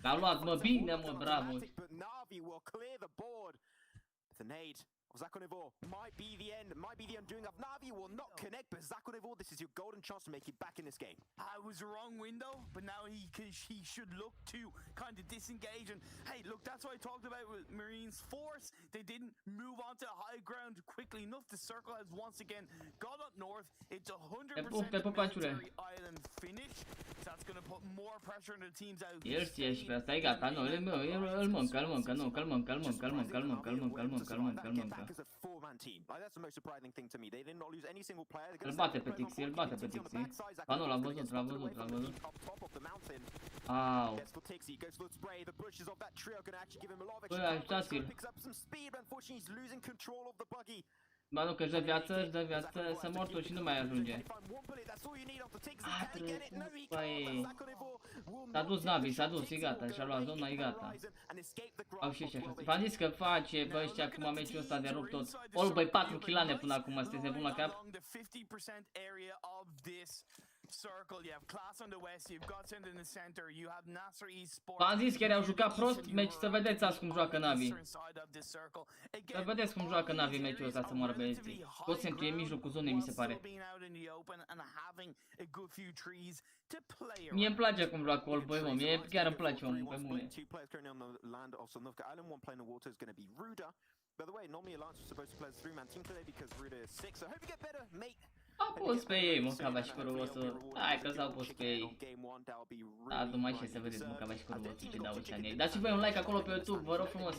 L-a luat, mă, bine, mă, bravo.
Zakonivor might be the end, might be the undoing of Na'Vi. Will not connect, but Zakonivor, this is your golden chance to make it back in this game.
It was the wrong window, but now he should look to kind of disengage. And hey, look, that's what I talked about with Marine's force. They didn't move onto high ground quickly enough. The circle has once again gone up north. It's 100% military island finish. So that's going to put more pressure on the teams out.
Ierți pe asta e gata, nu, îl mâncă, îl bate pe Tixi, îl bate pe Tixi. Ba nu, l-am văzut. Au. Băi, ajutați-l. Ba nu, că își dă viață, să mortul și nu mai ajunge. Băi, s-a dus Navi, s-a dus, e gata, și-a luat zona, e gata. Au și ăștia. V-am zis că face, bă, ăștia acum meciul ăsta de rup tot. Ol, băi, 4 kilane până acum, sunteți nebun la cap? Circle, you have Class on the west, you've Godsend in the center, you have Nasser Esports. V-am zis că au jucat prost meci, să vedeți azi cum joacă Navi. Să vedeți cum joacă Navi meciul ăsta, să moară băieții. Godsend e în mijlocul zonei, mi se pare. Mie îmi place cum joacă Ol, băi, mă, mie chiar îmi place, mă, pe bune.
By the way, normally Alliance was supposed to play a 3-man team today because Ruda is sick, so hope you get better, mate.
A pus pe ei, mâncava și curvosul. Hai că s-au pus pe ei. Da, numai și să vedeți mâncava și curvosul ce dau ăștia în ei. Dați-și voi un like acolo pe YouTube, vă rog frumos.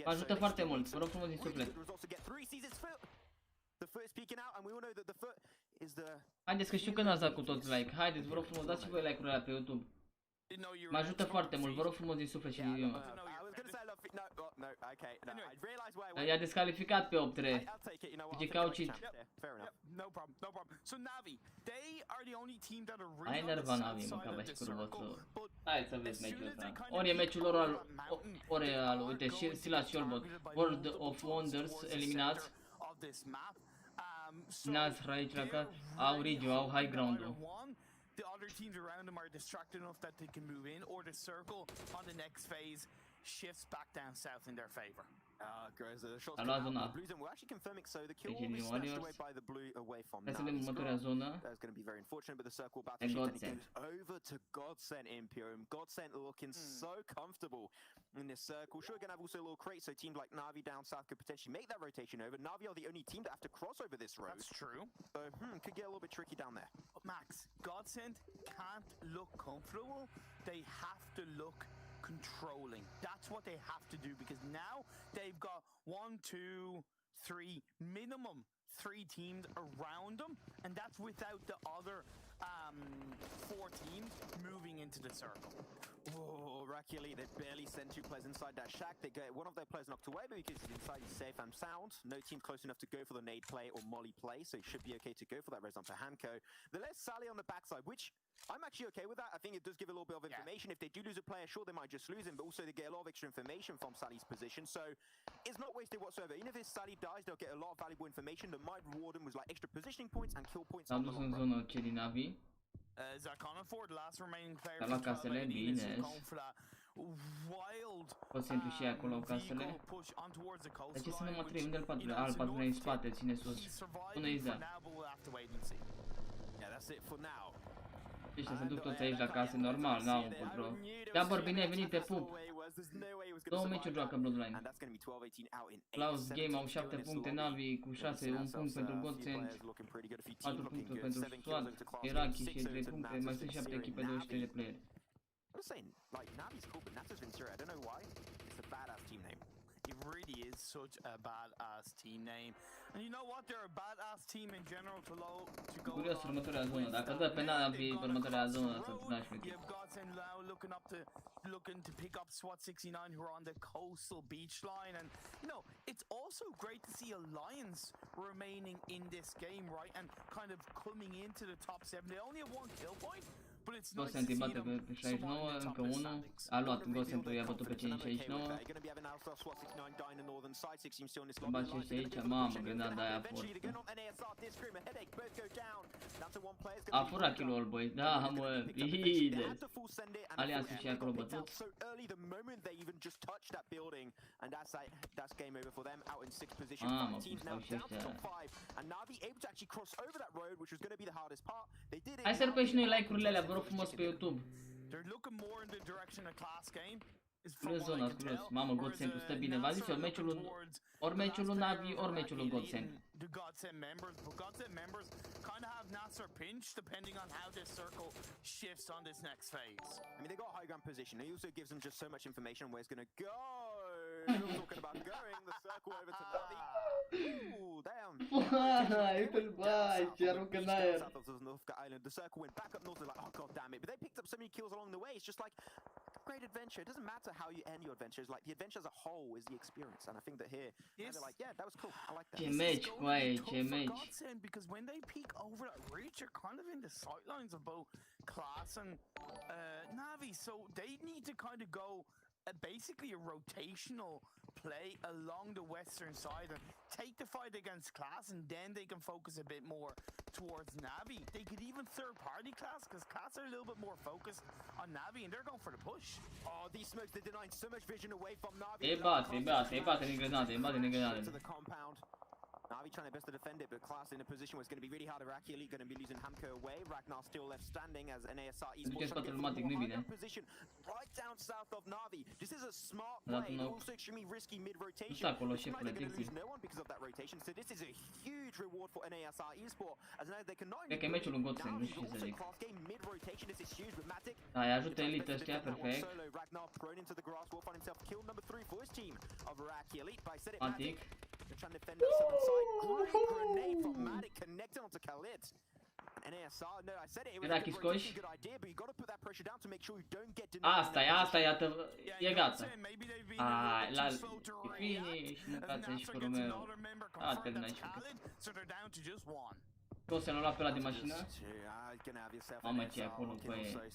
Mă ajută foarte mult, vă rog frumos din suflet. Haideți că știu că n-ați dat cu toți like. Haideți, vă rog frumos, dați-și voi like-urile alea pe YouTube. Mă ajută foarte mult, vă rog frumos din suflet și din inimă. I-a descalificat pe 8-3. Zice că au cheat. Ai nerva Navi, mâncava și curvoțul. Hai să vezi meciul ăsta. Ori e meciul lor, ori e al, uite, Silas și Olbot. World of Wonders eliminați. Eliminați aici, dacă au Regio, au high ground-ul.
The other teams around them are distracted enough that they can move in, or the circle on the next phase shifts back down south in their favor.
Grows the shots come out. The Blues and we're actually confirming so the kill will be snatched away by the blue away from now. That's going to be very unfortunate, but the circle about to shift and it goes over to Godsend Imperium. Godsend looking so comfortable in this circle. Sure, going to have also a little crate, so teams like Na'Vi down south could potentially make that rotation over. Na'Vi are the only team that have to cross over this road.
That's true.
So could get a little bit tricky down there.
But Max, Godsend can't look comfortable. They have to look controlling. That's what they have to do, because now they've got 1, 2, 3 minimum 3 teams around them, and that's without the other 4 teams moving into the circle.
Whoa, Luckily, they barely send 2 players inside that shack. They get one of their players knocked away, but because he's inside, he's safe and sound. No team close enough to go for the nade play or molly play, so he should be okay to go for that res onto Hamco. They let Sally on the backside, which I'm actually okay with that. I think it does give a little bit of information. If they do lose a player, sure, they might just lose him, but also they get a lot of extra information from Sally's position, so it's not wasted whatsoever. Even if Sally dies, they'll get a lot of valuable information that might reward him with like extra positioning points and kill points.
Am dus în zonă cei Navi.
Zarkana Ford, last remaining player.
La casele, bine. Procentul și acolo casele. De ce să nu mă trăi? Unde al patrulea? Al patrulea în spate, ține sus. Până Iza. Ăștia se duc toți aici la case, normal, n-au un put, bro. Gabor, bine ai venit, te pup. 2 meciuri joacă Bloodline. Klaus Game au 7 puncte, Navi cu 6, 1 punct pentru Godsend, 4 puncte pentru SWAT, Iraki și 3 puncte, mai sunt 7 echipe, 23 de playeri.
I was saying, like, Navi's cool, but Nasa's been serious. I don't know why. It's a badass team name.
It really is such a badass team name. And you know what? They're a badass team in general to go.
Curios următoarea zonă. Dacă dă pe Navi următoarea zonă, să n-aș fi.
You've got now looking to pick up SWAT 69, who are on the coastal beach line, and you know it's also great to see Alliance remaining in this game, right, and kind of coming into the top 7. They only have 1 kill point, but
Godsend îi bate pe 69, încă unul. A luat Godsend, i-a bătut pe cei 69. Bate și aici, mamă, grenada aia forță. A furat kill-ul all boy, da mă, bine. Alianțul și acolo bătut. Mamă, cum stau și ăștia. Hai să rupem și noi like-urile alea, vă rog frumos pe YouTube. Curios zona, curios. Mamă, Godsend stă bine. V-am zis eu, ori meciul lui Navi, ori meciul lui Godsend.
The Godsend members kind of have Nasser pinched depending on how this circle shifts on this next phase.
I mean, they got a high ground position. It also gives them just so much information on where it's going to go. Talking about going the circle over to Navi. Ooh, damn.
Uite-l, băi, ce aruncă în aer.
The circle went back up north. They're like, oh god damn it! But they picked up so many kills along the way. It's just like great adventure. It doesn't matter how you end your adventure. It's like the adventure as a whole is the experience. And I think that here, they're like, yeah, that was cool. I like that.
Ce meci, băi, ce meci.
Because when they peek over that ridge, you're kind of in the sightlines of both Class and Navi. So they need to kind of go basically a rotational play along the western side and take the fight against Class, and then they can focus a bit more towards Navi. They could even third-party Class, because Class are a little bit more focused on Navi, and they're going for the push.
Oh, these smokes, they're denying so much vision away from Navi.
Îi bate din grenade,
To the compound. Navi trying their best to defend it, but Class in a position where it's going to be really hard. Iraqi Elite going to be losing Hamko away. Ragnar still left standing as NASR Esports position right down south of Navi. This is a smart play, also extremely risky mid-rotation. They're going to lose no one because of that rotation, so this is a huge reward for NASR Esports, as now they can not only also Class game mid-rotation. This is huge with Matic.
Ai ajută Elite ăștia, perfect.
Ragnar prone into the grass will find himself kill number 3 for his team of Iraqi Elite. But I said it, Matic. They're trying to defend that southern side. Great grenade from Matic connected onto Khalid. NASR, no, I said it, it was a good idea, but you got to put that pressure down to make sure you don't get denied.
Asta, iată, e gata. Ai, la finish, mâncați aici cu Romeo. A, terminat și o să-l lua pe ăla de mașină. Mamă, ce e acolo, băie.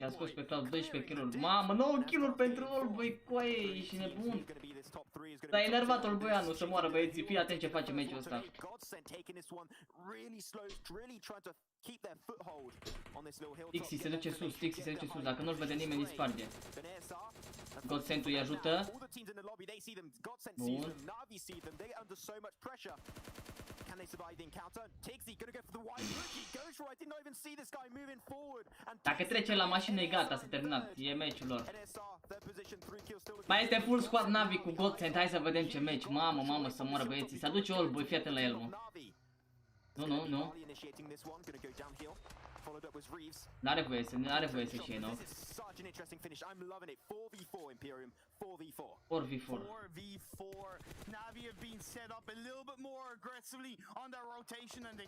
I-a scos pe Cloud 12 kill-uri. Mamă, 9 kill-uri pentru all, băi, coaie, ești nebun. S-a enervat all boianu să moară, băieții, fii atent ce face meciul ăsta. Tixi se duce sus, dacă nu-l vede nimeni, îi sparge. Godsend îi ajută. Bun. Dacă trece la mașină e gata, s-a terminat, e meciul lor. Mai este full squad Navi cu Godsend, hai să vedem ce meci. Mamă, să moară băieții, să aduce all boy, fii atent la el, mă. Nu. N-are voie să știe, nu? 4v4.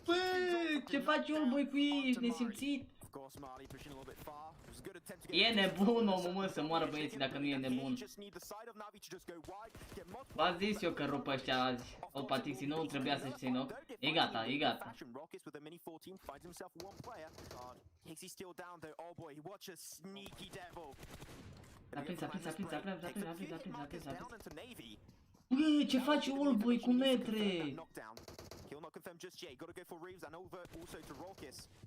Băi, ce faci all boy cu ei, ești nesimțit? E nebun omul, mă, să moară băieții dacă nu e nebun. V-am zis eu că rup ăștia azi. Opa, Tixi, nu trebuia să știi, nu? E gata. Băi, ce faci all boy cu metre?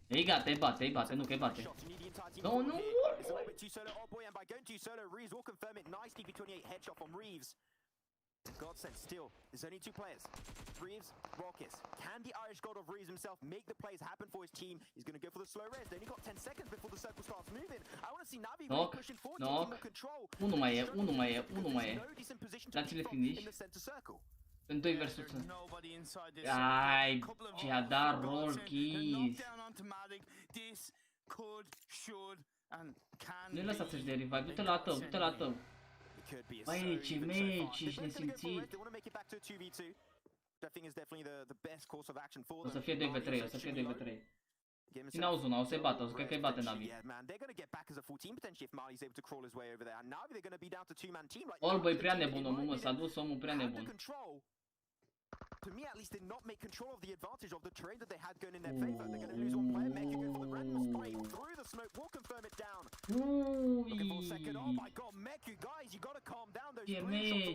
E gata, îi bate, nu că îi bate. Nu.
Godsend still, there's only 2 players. Reeves, Rokis. Can the Irish god of Reeves himself make the plays happen for his team? He's going to go for the slow rest. They only got 10 seconds before the circle starts moving. I want to see Navi really pushing forward, taking more control.
Unul mai e. Dați-le finish. Sunt 2 versus 1. Ai, ce-a dat roll keys. Nu-i lăsa să-și dea revive, du-te la tău. Băi, ce meci, ești nesimțit. O să fie 2v3, Ține au zona, o să-i bată, cred că-i bate Navi. All boy prea nebun omul, mă, s-a dus omul prea nebun.
to me at least, did not make control of the advantage of the terrain that they had going in their favor. They're going to lose one player. Meki going for the random spray through the smoke. Will confirm it down. Looking for a second. Oh my god, Meki, guys, you got to calm down. Those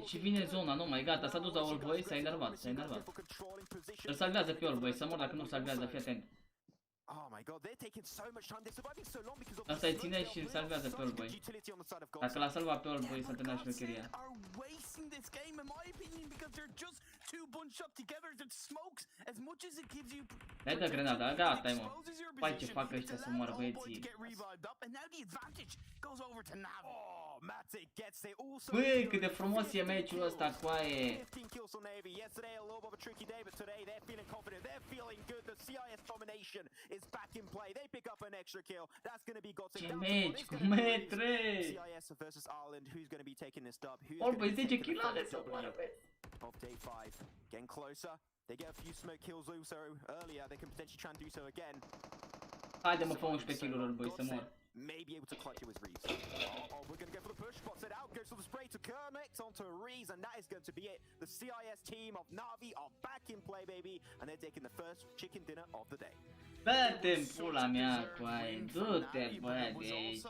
ce vine zona, nu mai gata, s-a dus la Oldboy, s-a enervat, s-a enervat. Îl salvează pe Oldboy, să mor dacă nu salvează, fii atent.
Oh my god, they're taking so much time. They're surviving so long because of
Asta îi ține și îl salvează pe Oldboy. Dacă l-a salvat pe Oldboy, s-a terminat șmecheria.
Are wasting this game, in my opinion, because they're just too bunched up together. That smokes as much as it gives you.
Dai de grenada, gata, mă. Hai ce fac ăștia să moară băieții. Băi, cât de frumos e meciul ăsta, coaie. Ce meci, cu metre! Oldboy 10 kill-ale să moară băieți.
Of day 5, getting closer. They get a few smoke kills also earlier. They can potentially try and do so again.
Haide mă, fă 11 kill-uri, Oldboy, să mor.
Maybe able to clutch it with Reeves. Oh, we're going to go for the push. Spots it out. Goes for the spray to Kermix onto Reeves, and that is going to be it. The CIS team of Na'Vi are back in play, baby, and they're taking the first chicken dinner of the day.
Dă-te-n pula mea, coaie, du-te, bă, de aici.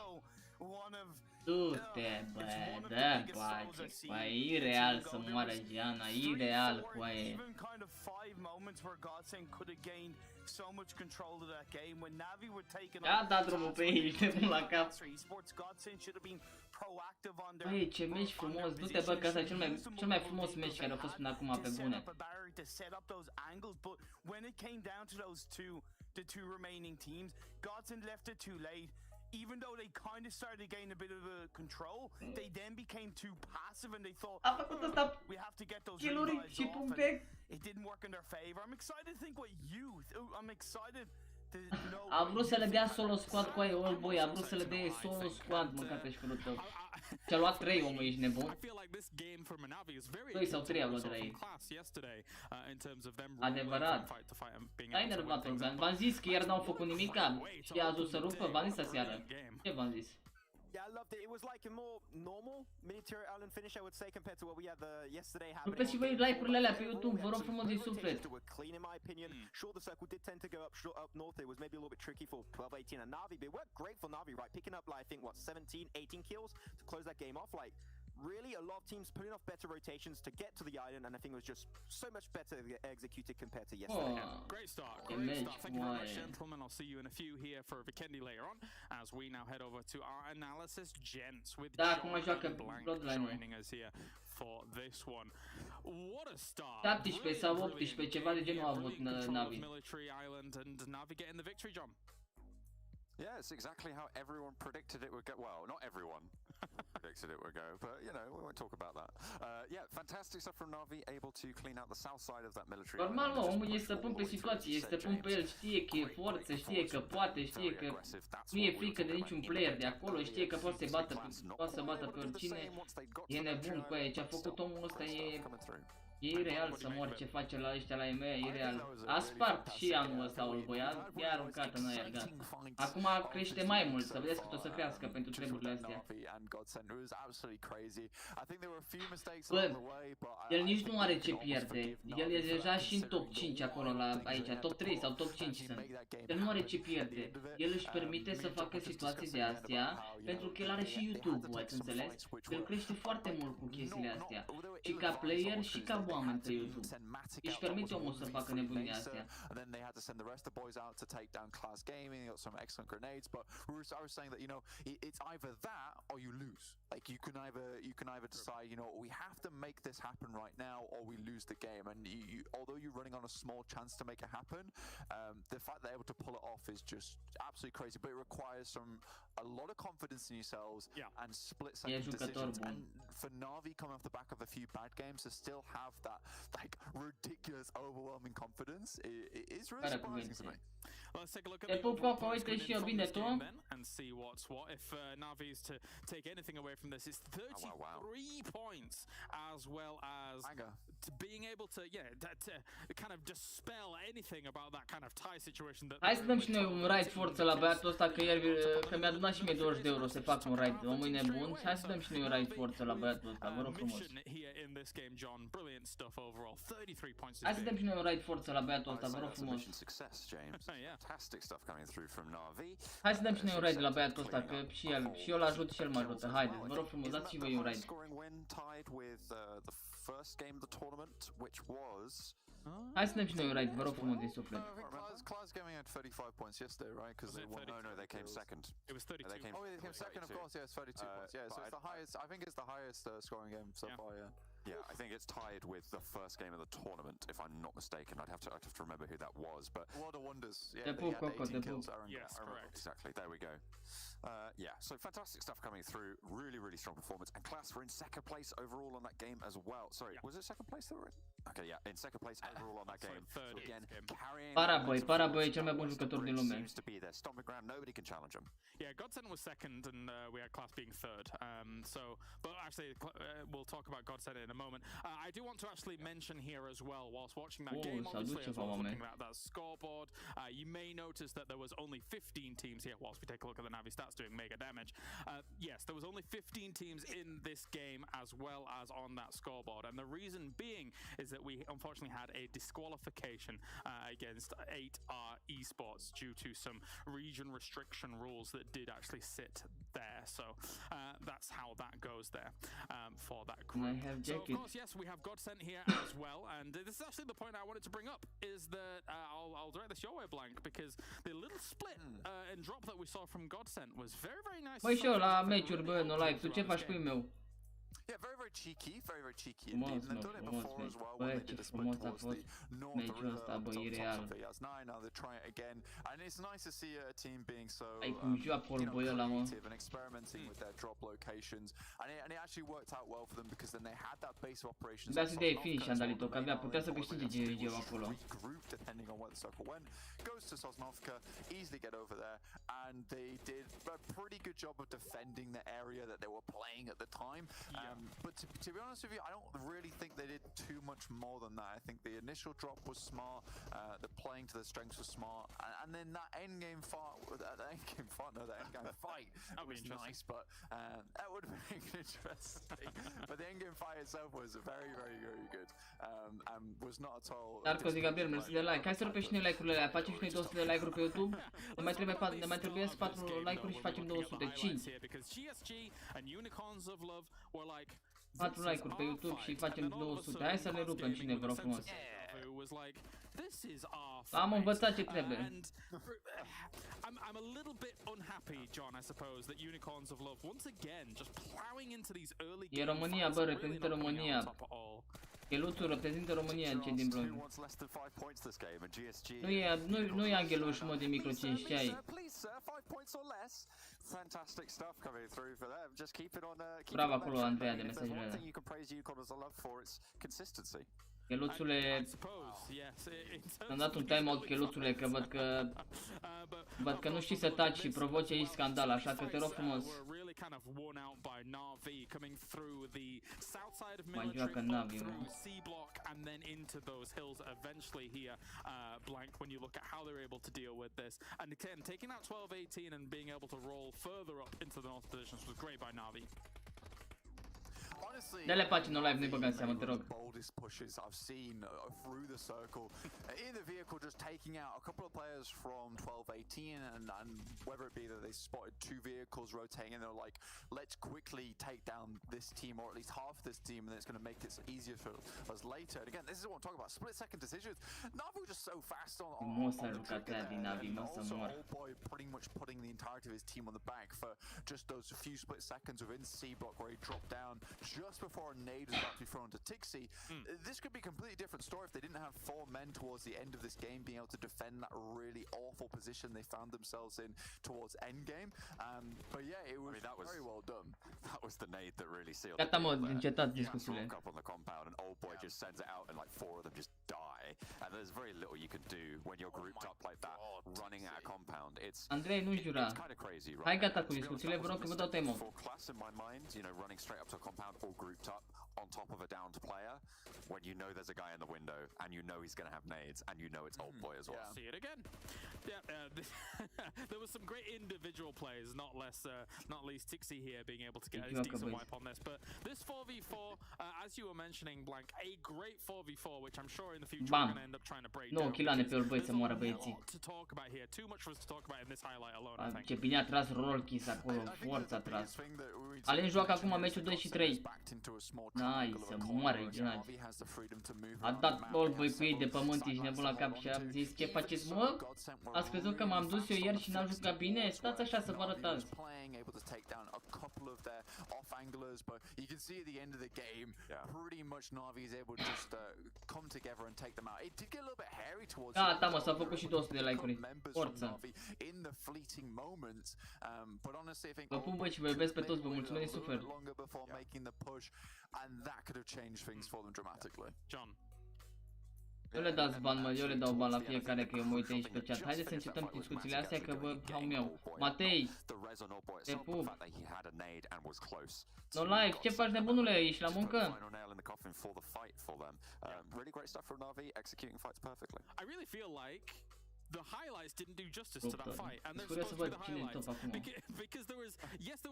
Du-te, bă, dă-n pace, coaie, ireal să moară Gianna, ireal, coaie. Da, da drumul pe aici, de mult la cap. Băi, ce meci frumos, du-te bă, că ăsta e cel mai frumos meci care a fost până acum pe bune.
The two remaining teams, Godsend left it too late. Even though they kind of started to gain a bit of control, they then became too passive and they thought, we have to get those guys off. It didn't work in their favor. I'm excited to think what youth. I'm excited to know.
A vrut să le dea solo squad cu aia, Oldboy, a vrut să le dea solo squad, mâncate și curul tău. Și-a luat 3, omul, ești nebun? 2 sau 3 a luat de la ei. Adevărat. Ai enervat, Organ. V-am zis că iar n-au făcut nimica și a zis să rupă, v-am zis aseară. Ce v-am zis?
Yeah, I loved it. It was like a more normal miniature island finish, I would say, compared to what we had yesterday.
Rupeți și voi like-urile alea pe YouTube, vă rog frumos din suflet.
Clean, in my opinion. Sure, the circle did tend to go up north. It was maybe a little bit tricky for 12-18 and Na'Vi, but it worked great for Na'Vi, right? Picking up, like, I think, what, 17, 18 kills to close that game off. Like, really, a lot of teams putting off better rotations to get to the island, and I think it was just so much better executed compared to yesterday.
Great start, great start. Thank you very much, gentlemen. I'll see you in a few here for Vikendi later on, as we now head over to our analysis gents with Blank joining us here for this one. What a start!
17 sau 18, ceva de genul a avut Na'Vi.
Military Island and Na'Vi getting the victory, John.
Yeah, it's exactly how everyone predicted it would go. Well, not everyone predicted it would go, but you know, we won't talk about that. Yeah, fantastic stuff from Na'Vi, able to clean out the south side of that military.
Normal, mă, omul e stăpân pe situație, e stăpân pe el, știe că e forță, știe că poate, știe că nu e frică de niciun player de acolo, știe că poate să bată pe oricine. E nebun cu aia, ce a făcut omul ăsta e ireal să mor ce face la ăștia la EMEA, e ireal. A spart și anul ăsta Oldboy, i-a aruncat în aer, gata. Acum crește mai mult, să vedeți cât o să crească pentru treburile astea. Bă, el nici nu are ce pierde, el e deja și în top 5 acolo, aici, top 3 sau top 5 sunt. El nu are ce pierde, el își permite să facă situații de astea, pentru că el are și YouTube-ul, ați înțeles? El crește foarte mult cu chestiile astea, și ca player și ca oameni pe YouTube. Își permite omul să facă nebunii astea.
Like you can either decide, you know, we have to make this happen right now, or we lose the game. And although you're running on a small chance to make it happen, the fact they're able to pull it off is just absolutely crazy. But it requires a lot of confidence in yourselves and split-second decisions. And for Na'Vi coming off the back of a few bad games to still have that like ridiculous, overwhelming confidence is really surprising to me.
let's take a look at
Te
the
pup,
overall
Coco,
points
uite
coming
și
in
eu,
from
bine
this
tu?
game then, and see what's what. If Navi is to take anything away from this, it's 33 points, as well as being able to, to kind of dispel anything about that kind of tie situation. That
hai să dăm și noi un raid forță la băiatul ăsta, că mi-a donat și mie 20 de euro să fac un raid. Omul e nebun. Hai să dăm și noi un raid forță la băiatul ăsta, vă rog frumos. Hai să dăm și noi un raid forță la băiatul ăsta, vă rog frumos. Hai să dăm și noi un raid la băiatul ăsta, că și eu l-ajut și el mă ajută. Haideți, vă rog frumos, dați și voi un raid. Hai să dăm și noi un raid, vă rog frumos din suflet.
Class Gaming had 35 points yesterday, right? Because they won. No, they came second.
It was 32.
They came second, of course. Yeah, it's 32 points. Yeah, so it's the highest. I think it's the highest scoring game so far. Yeah.
Yeah, I think it's tied with the first game of the tournament, if I'm not mistaken. I'd have to remember who that was, but
World of Wonders. Yeah, they had 18 kills.
Yes, correct.
Exactly. There we go. Yeah, so fantastic stuff coming through. Really, really strong performance. And Class were in second place overall on that game as well. Sorry, was it second place they were in? Okay, yeah, in second place overall on that game.
Third
so again, carrying.
Paraboy e cel mai bun jucător din lume.
Seems to be their stomping ground. Nobody can challenge them.
Yeah, Godsend was second, and we had Class being third. But actually, we'll talk about Godsend in a moment. I do want to actually mention here as well, whilst watching that game, obviously, as well as looking at that scoreboard, you may notice that there was only 15 teams here. Whilst we take a look at the Navi stats doing mega damage, yes, there was only 15 teams in this game as well as on that scoreboard, and the reason being is that we unfortunately had a disqualification against 8R Esports due to some region restriction rules that did actually sit there. So that's how that goes there for that group. So of course, yes, we have Godsend here as well, and this is actually the point I wanted to bring up, is that I'll direct this your way, Blank, because the little split and drop that we saw from Godsend was very, very nice.
Băi, și eu la meciuri, bă, no like, tu ce faci cu meu?
Yeah, very, very cheeky indeed. And they've done it before as well when they did a split towards the north of the river, top of VS9. Now they're trying it again, and it's nice to see a team being so creative and experimenting with their drop locations, and it actually worked out well for them, because then they had that base of operations.
Da să dai finish, Andalito, că abia putea să câștige GG acolo.
Regroup depending on where the circle went, goes to Sosnovka, easily get over there, and they did a pretty good job of defending the area that they were playing at the time. But to be honest with you, I don't really think they did too much more than that. I think the initial drop was smart, the playing to their strengths was smart, and then that end game fight, that was nice, but that would have been interesting. But the end game fight itself was very, very, very good, and was not at all.
Darko Gabriel, mersi de like. Hai să rupem și noi like-urile alea. Facem și noi 200 de like-uri pe YouTube. Ne mai trebuie 4 like-uri și facem 200. 5. 4 like-uri pe YouTube și facem 200. Hai să le rupem cine, vă rog frumos. Am învățat ce trebuie.
I'm a little bit unhappy, John, I suppose, that Unicorns of Love once again just plowing into these early games.
E România, bă, reprezintă România. Cheluțul reprezintă România în cei din Brun. Nu e Angheluș, mă, de micro 5, ce ai?
Fantastic stuff coming through for them. Just keep it on.
Bravo acolo, Andreea, de mesajele alea.
You can praise Unicorns of Love for its consistency.
Cheluțule, am dat un timeout, Cheluțule, că văd că nu știi să taci și provoci aici scandal, așa că te rog frumos. Mai joacă Navi, mă.
And then into those hills eventually here, Blank, when you look at how they're able to deal with this. And again, taking that 12-18 and being able to roll further up into the north positions was great by Navi.
Dă-le pace no live, nu-i băga în seamă, te rog.
Boldest pushes I've seen through the circle in the vehicle, just taking out a couple of players from 12-18, and whether it be that they spotted 2 vehicles rotating and they're like, let's quickly take down this team, or at least half of this team, and then it's going to make it easier for us later. And again, this is what I'm talking about, split second decisions. Navi was just so fast on Old Boy pretty much putting the entirety of his team on the back for just those few split seconds within C block, where he dropped down just before a nade was about to be thrown to Tixie. This could be a completely different story if they didn't have 4 men towards the end of this game being able to defend that really awful position they found themselves in towards endgame. But yeah, it was, very well done.
That was the nade that really sealed
Gata, mă, încetat discuțiile.
Up on the compound, and Old Boy just sends it out, and like 4 of them just die. play, and there's very little you can do when you're grouped up like that, running at a compound.
Andrei, nu jura.
It's kind of crazy, right?
Hai gata cu discuțiile, vă rog că vă dau temă.
For class in my mind, you know, running straight up to a compound all grouped up on top of a downed player, when you know there's a guy in the window and you know he's going to have nades and you know it's old boy as well.
Yeah. See it again. Yeah, there was some great individual plays, not least Tixi here being able to get a decent wipe on this. But this 4v4, as you were mentioning, Blank, a great 4v4, which I'm sure in the future we're going to end up trying to break down. There's a lot to talk about here. Too much for us to talk about in this highlight alone, I think.
Ce bine a tras Rolkis acolo, forța a tras. Alin joacă acum meciul 2 și 3. Nice, să moară Ignati. A dat Oldboy cu ei de pământ, ești nebun la cap și am zis ce faceți mă? Ați crezut că m-am dus eu ieri și n-am jucat bine? Stați așa să vă arătați. Gata mă, s-au făcut și 200 de like-uri. Forță. Vă pun băi și vă iubesc pe toți, vă mulțumesc din suflet.
John.
Eu le dați bani, mă, eu le dau bani la fiecare că eu mă uit aici pe chat. Haideți să încetăm discuțiile astea că vă hau meu. Matei, te pup. No live, ce faci nebunule? Ești la muncă?
I really feel like the highlights didn't do justice to that fight, and they're supposed to be the highlights because there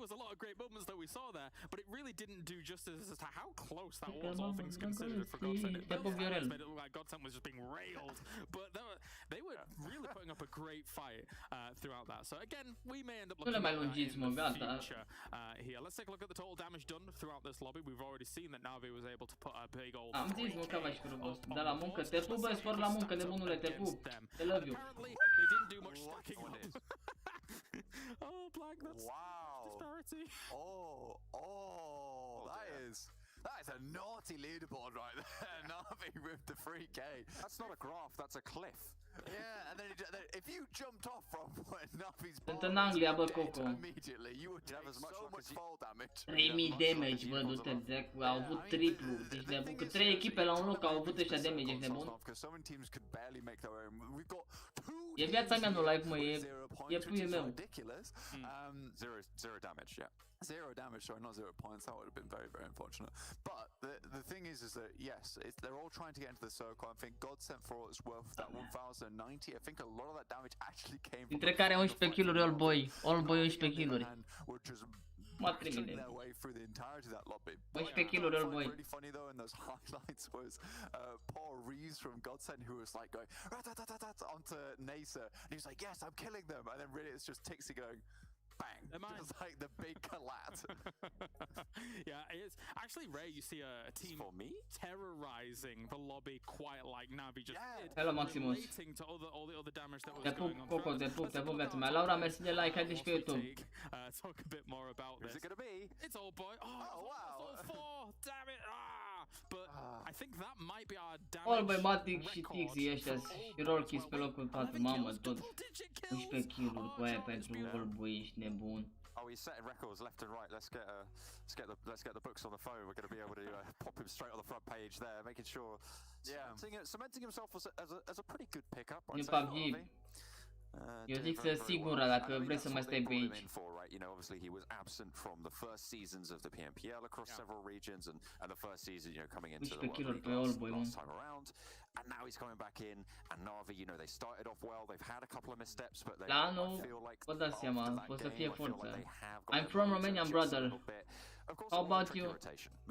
was a lot of great moments that we saw there, but it really didn't do justice as to how close that was, all things considered, for Godsend. It made it look like Godsend was just being railed, but they were really putting up a great fight throughout that. So again, we may end up looking at that in the future here. Let's take a look at the total damage done throughout this lobby. We've already seen that Navi was able to put a big old.
Am zis, mă, că v-aș frumos. De la muncă, te pup, bă, spor la muncă, nebunule, te pup. Te love you.
Apparently, they didn't do much stacking on it. Oh, Blank, that's disparity.
That is a naughty leaderboard right there. Navi with the 3k.
That's not a graph, that's a cliff.
Yeah, and then if you jumped off from where Navi's
Sunt în Anglia, bă, Coco.
immediately, you would have so much fall damage.
3000 damage, bă, du-te, au avut triplu. Deci nebun, că 3 echipe la un loc au avut ăștia damage, ești nebun? E viața mea, nu live, mă, e puiul meu.
Zero damage, yeah.
Zero damage, sorry, not 0 points. That would have been very, very unfortunate. But the thing is that yes, they're all trying to get into the circle. I think God sent for all it's worth that 1090. I think a lot of that damage actually came from.
Dintre care 11 kill-uri Oldboy. Oldboy 11 kill-uri. Mă trimite. 11 kill-uri Oldboy.
Really funny though in those highlights was Paul Reeves from Godsend who was like going onto Nasa and he was like, yes, I'm killing them, and then really it's just Tixi going bang. Just like the big collapse.
Yeah, it's actually rare you see a team terrorizing the lobby quite like Navi just did.
Hello, Maximus.
To all the other damage that was
te pup, Coco, te pup, viața mea. Laura, mersi de like, haideți pe YouTube.
Talk a bit more about this.
Who's it gonna be?
It's old boy. Oh wow. It's all 4. Damn it. But I think that might be our damage.
Oldboy, Matic și Tixi ăștia și Rolkis pe locul 4. Mamă, tot 11 kill-uri cu aia pentru Oldboy, ești nebun.
Oh, he's setting records left and right. Let's get the books on the phone. We're going to be able to pop him straight on the front page there, making sure, cementing himself as a pretty good pickup.
În PUBG. Eu zic să sigura dacă vrei să mai stai pe aici.
You know, obviously he was absent from the first seasons of the PMPL across several regions, and the first season, you know, coming into the last time around, and now he's coming back in. And Navi, you know, they started off well. They've had a couple of missteps, but they feel like
vă dați seama, o să fie forță. I'm from Romania, brother. How about you?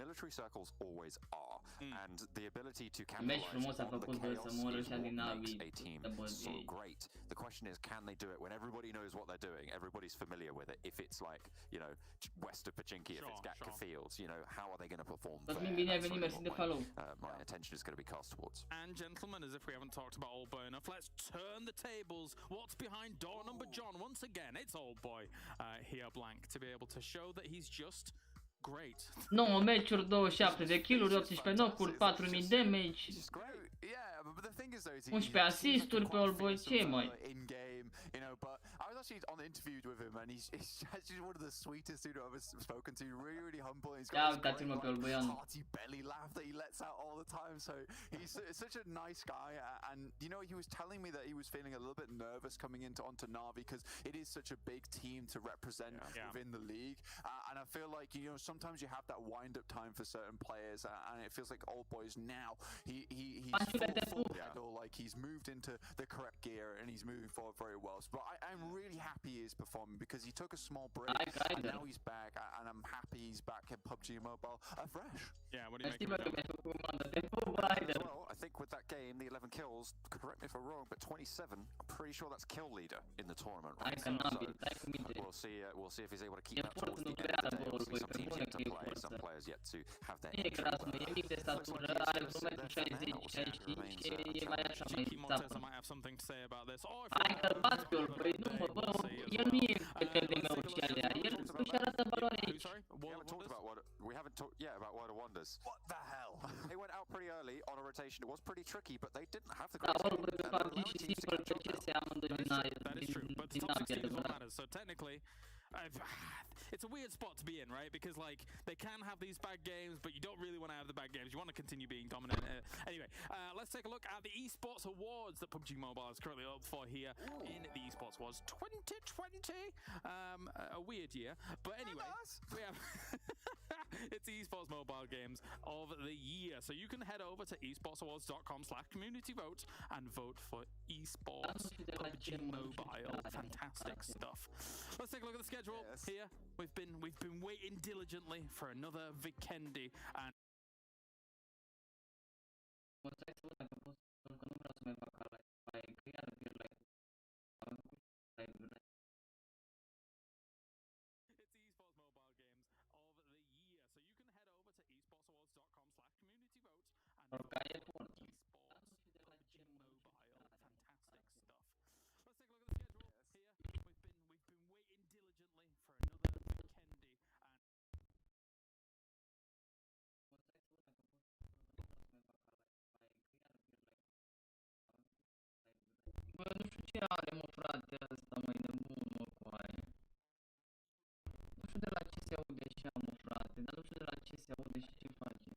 Military circles always are, and the ability to capitalize on the chaos makes a team so great. The question is, can they do it when everybody knows what they're doing? Everybody's familiar with it. If it's like, you know, west of Pachinki, if it's Gatka Fields, you know, how are they going to perform there? My attention is going to be cast towards.
And gentlemen, as if we haven't talked about Old Boy enough, let's turn the tables. What's behind door number John? Once again, it's Old Boy here, Blank, to be able to show that he's just great.
9 meciuri, 27 de kill-uri, 18 knocuri, 4000 damage. 11 asisturi pe Oldboy, ce mai?
actually on the interview with him, and he's actually one of the sweetest dude I've ever spoken to. Really, really humble. He's got this great, hearty belly laugh that he lets out all the time. So he's such a nice guy. And you know, he was telling me that he was feeling a little bit nervous coming onto Na'Vi because it is such a big team to represent within the league. And I feel like, you know, sometimes you have that wind-up time for certain players, and it feels like Old Boys now. He's full like he's moved into the correct gear and he's moving forward very well. But I'm really happy he's performing because he took a small break and now he's back, and I'm happy he's back in PUBG Mobile afresh.
Yeah, what do you make of it?
Well, I think with that game, the 11 kills, correct me if I'm wrong, but 27, I'm pretty sure that's kill leader in the tournament, right? So we'll see if he's able to keep that towards the end of the day. Obviously, some teams yet to play, some players yet to have their entry.
Cheeky Montez might have something to say about this.
We haven't talked yet about World of Wonders.
What the hell?
They went out pretty early on a rotation. It was pretty tricky, but they didn't have the
That is true, but the top 16 is what matters. So technically, it's a weird spot to be in, right? Because like they can have these bad games, but you don't really want to have the bad games. You want to continue being dominant. Anyway, let's take a look at the Esports Awards that PUBG Mobile is currently up for here in the Esports Awards 2020. A weird year, but anyway, we have it's the Esports Mobile Games of the Year. So you can head over to esportsawards.com/community vote and vote for Esports PUBG Mobile. Fantastic stuff. Let's take a look at the schedule here. We've been waiting diligently for another Vikendi, and
Bă, nu știu ce are, mă, frate, ăsta, mai nebun, mă, coaie. Nu știu de la ce se aude așa, mă, frate, dar nu știu de la ce se aude și ce face.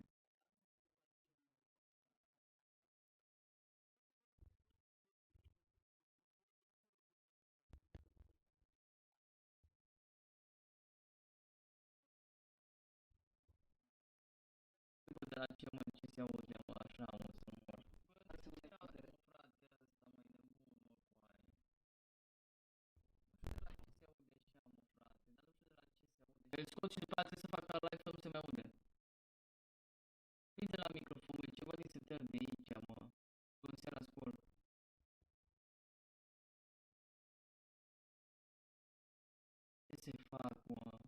Nu știu de la ce, mă, ce se aude, mă, așa, mă, să mor. Hai să se aude, mă, frate, ăsta, mai nebun, mă, coaie. Nu știu de la ce se aude așa, mă, frate, dar nu știu de la ce se aude. Îl scot și după aceea trebuie să fac ca live, nu se mai aude. Vii de la microfon, bă, ceva din setări de aici, mă. Nu se ascult. Ce se fac, mă?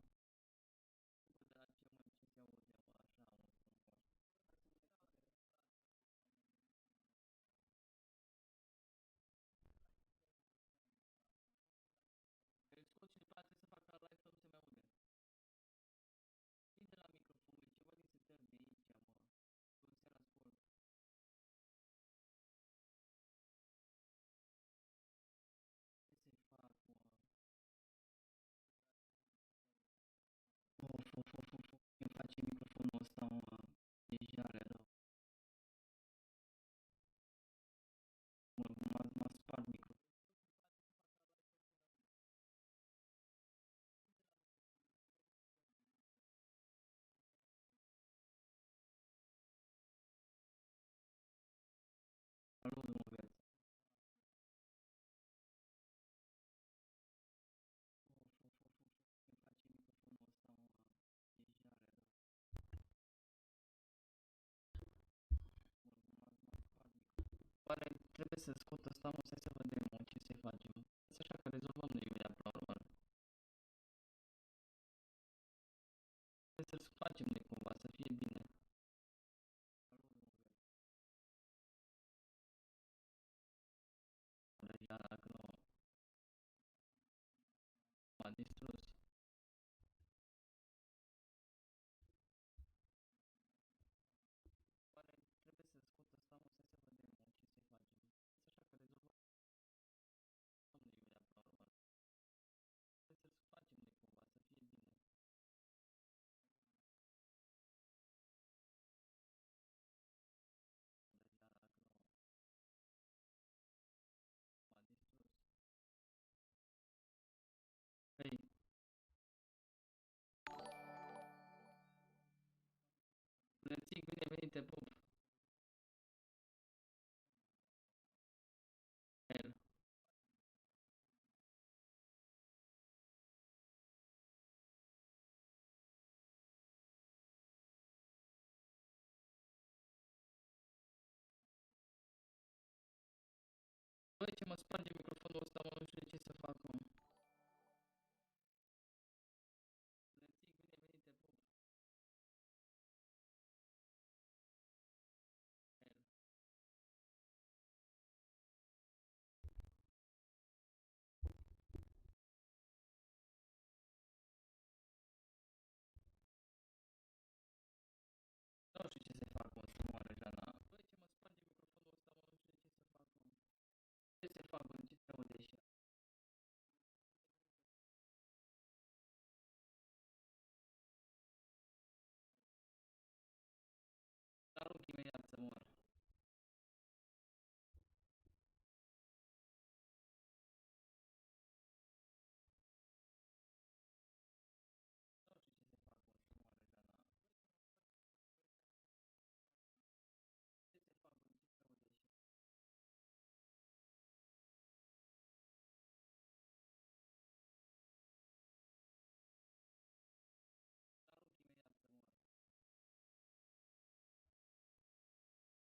Nu știu de la ce, mă, ce se aude, mă, așa, mă, să mor. Îl scot și după aceea trebuie să fac ca live, nu se mai aude. Vii de la microfon, bă, ceva din setări de aici, mă. Nu se ascult. Ce se fac, mă? Of, îmi face microfonul ăsta, mă. E jale rău. M-a spart microfonul. Salut, mă, băieți. Îmi face microfonul ăsta, mă. E jale rău. M-a spart microfonul. Oare trebuie să scot ăsta, mă, să vedem, mă, ce se face, mă. Să așa că rezolvăm noi imediat la urmă. Trebuie să-l facem noi cumva, să fie bine. Salut, mă, băieți. Deja, dacă nu... M-a distrus. Oare trebuie să scot ăsta, mă, să vedem, mă, ce se face, mă. Să așa că rezolvăm. Ții, bine venit, te pup. El. Băi, ce mă sparge microfonul ăsta, mă, nu știu de ce să fac, mă. Ții, bine venit, te pup. El. Nu știu ce să fac, mă, să moară Jana. Băi, ce mă sparge microfonul ăsta, mă, nu știu de ce să fac, mă. Ce să fac, mă, ce se aude așa? Arunc imediat să mor. Nu știu ce să fac, mă, să moară Jana. Ce să fac,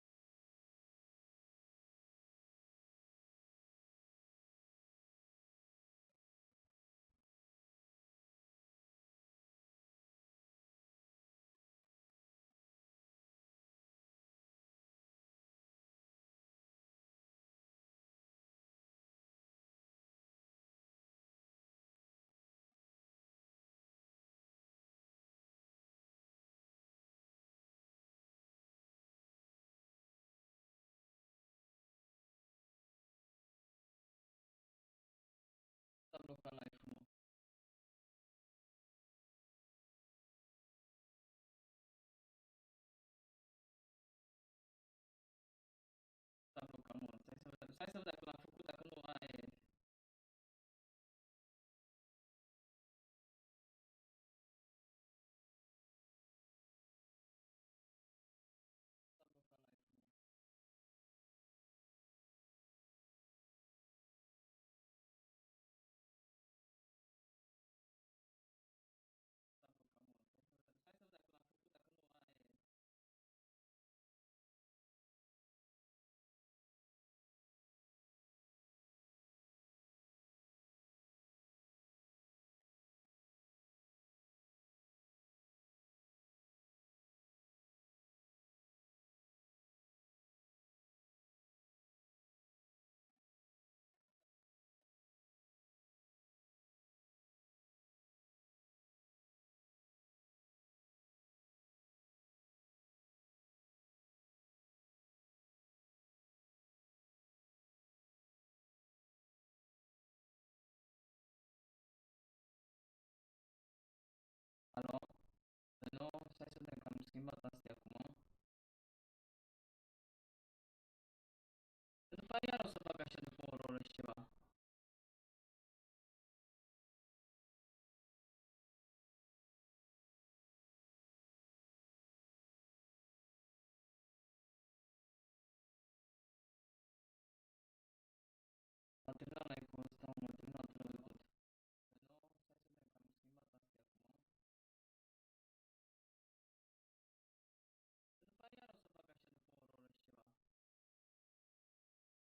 mă, ce se aude așa? Arunc imediat să mor. S-a blocat live-ul, mă. S-a blocat, mă. Stai să văd dacă l-am făcut, dacă nu, aia e. S-a blocat live-ul, mă. S-a blocat, mă. Stai să văd dacă l-am făcut, dacă nu, aia e. Alo? Nu, stai să vedem că am schimbat astea acum. După aia iar o să fac așa după o oră și ceva. M-a terminat live-ul ăsta, m-a terminat până trecut. Nu, stai să vedem că am schimbat astea acum. După aia iar o să fac așa după o oră și ceva.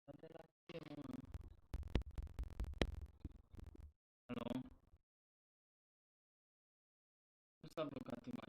Dar de la ce, mă? Alo? Nu s-a blocat imagine.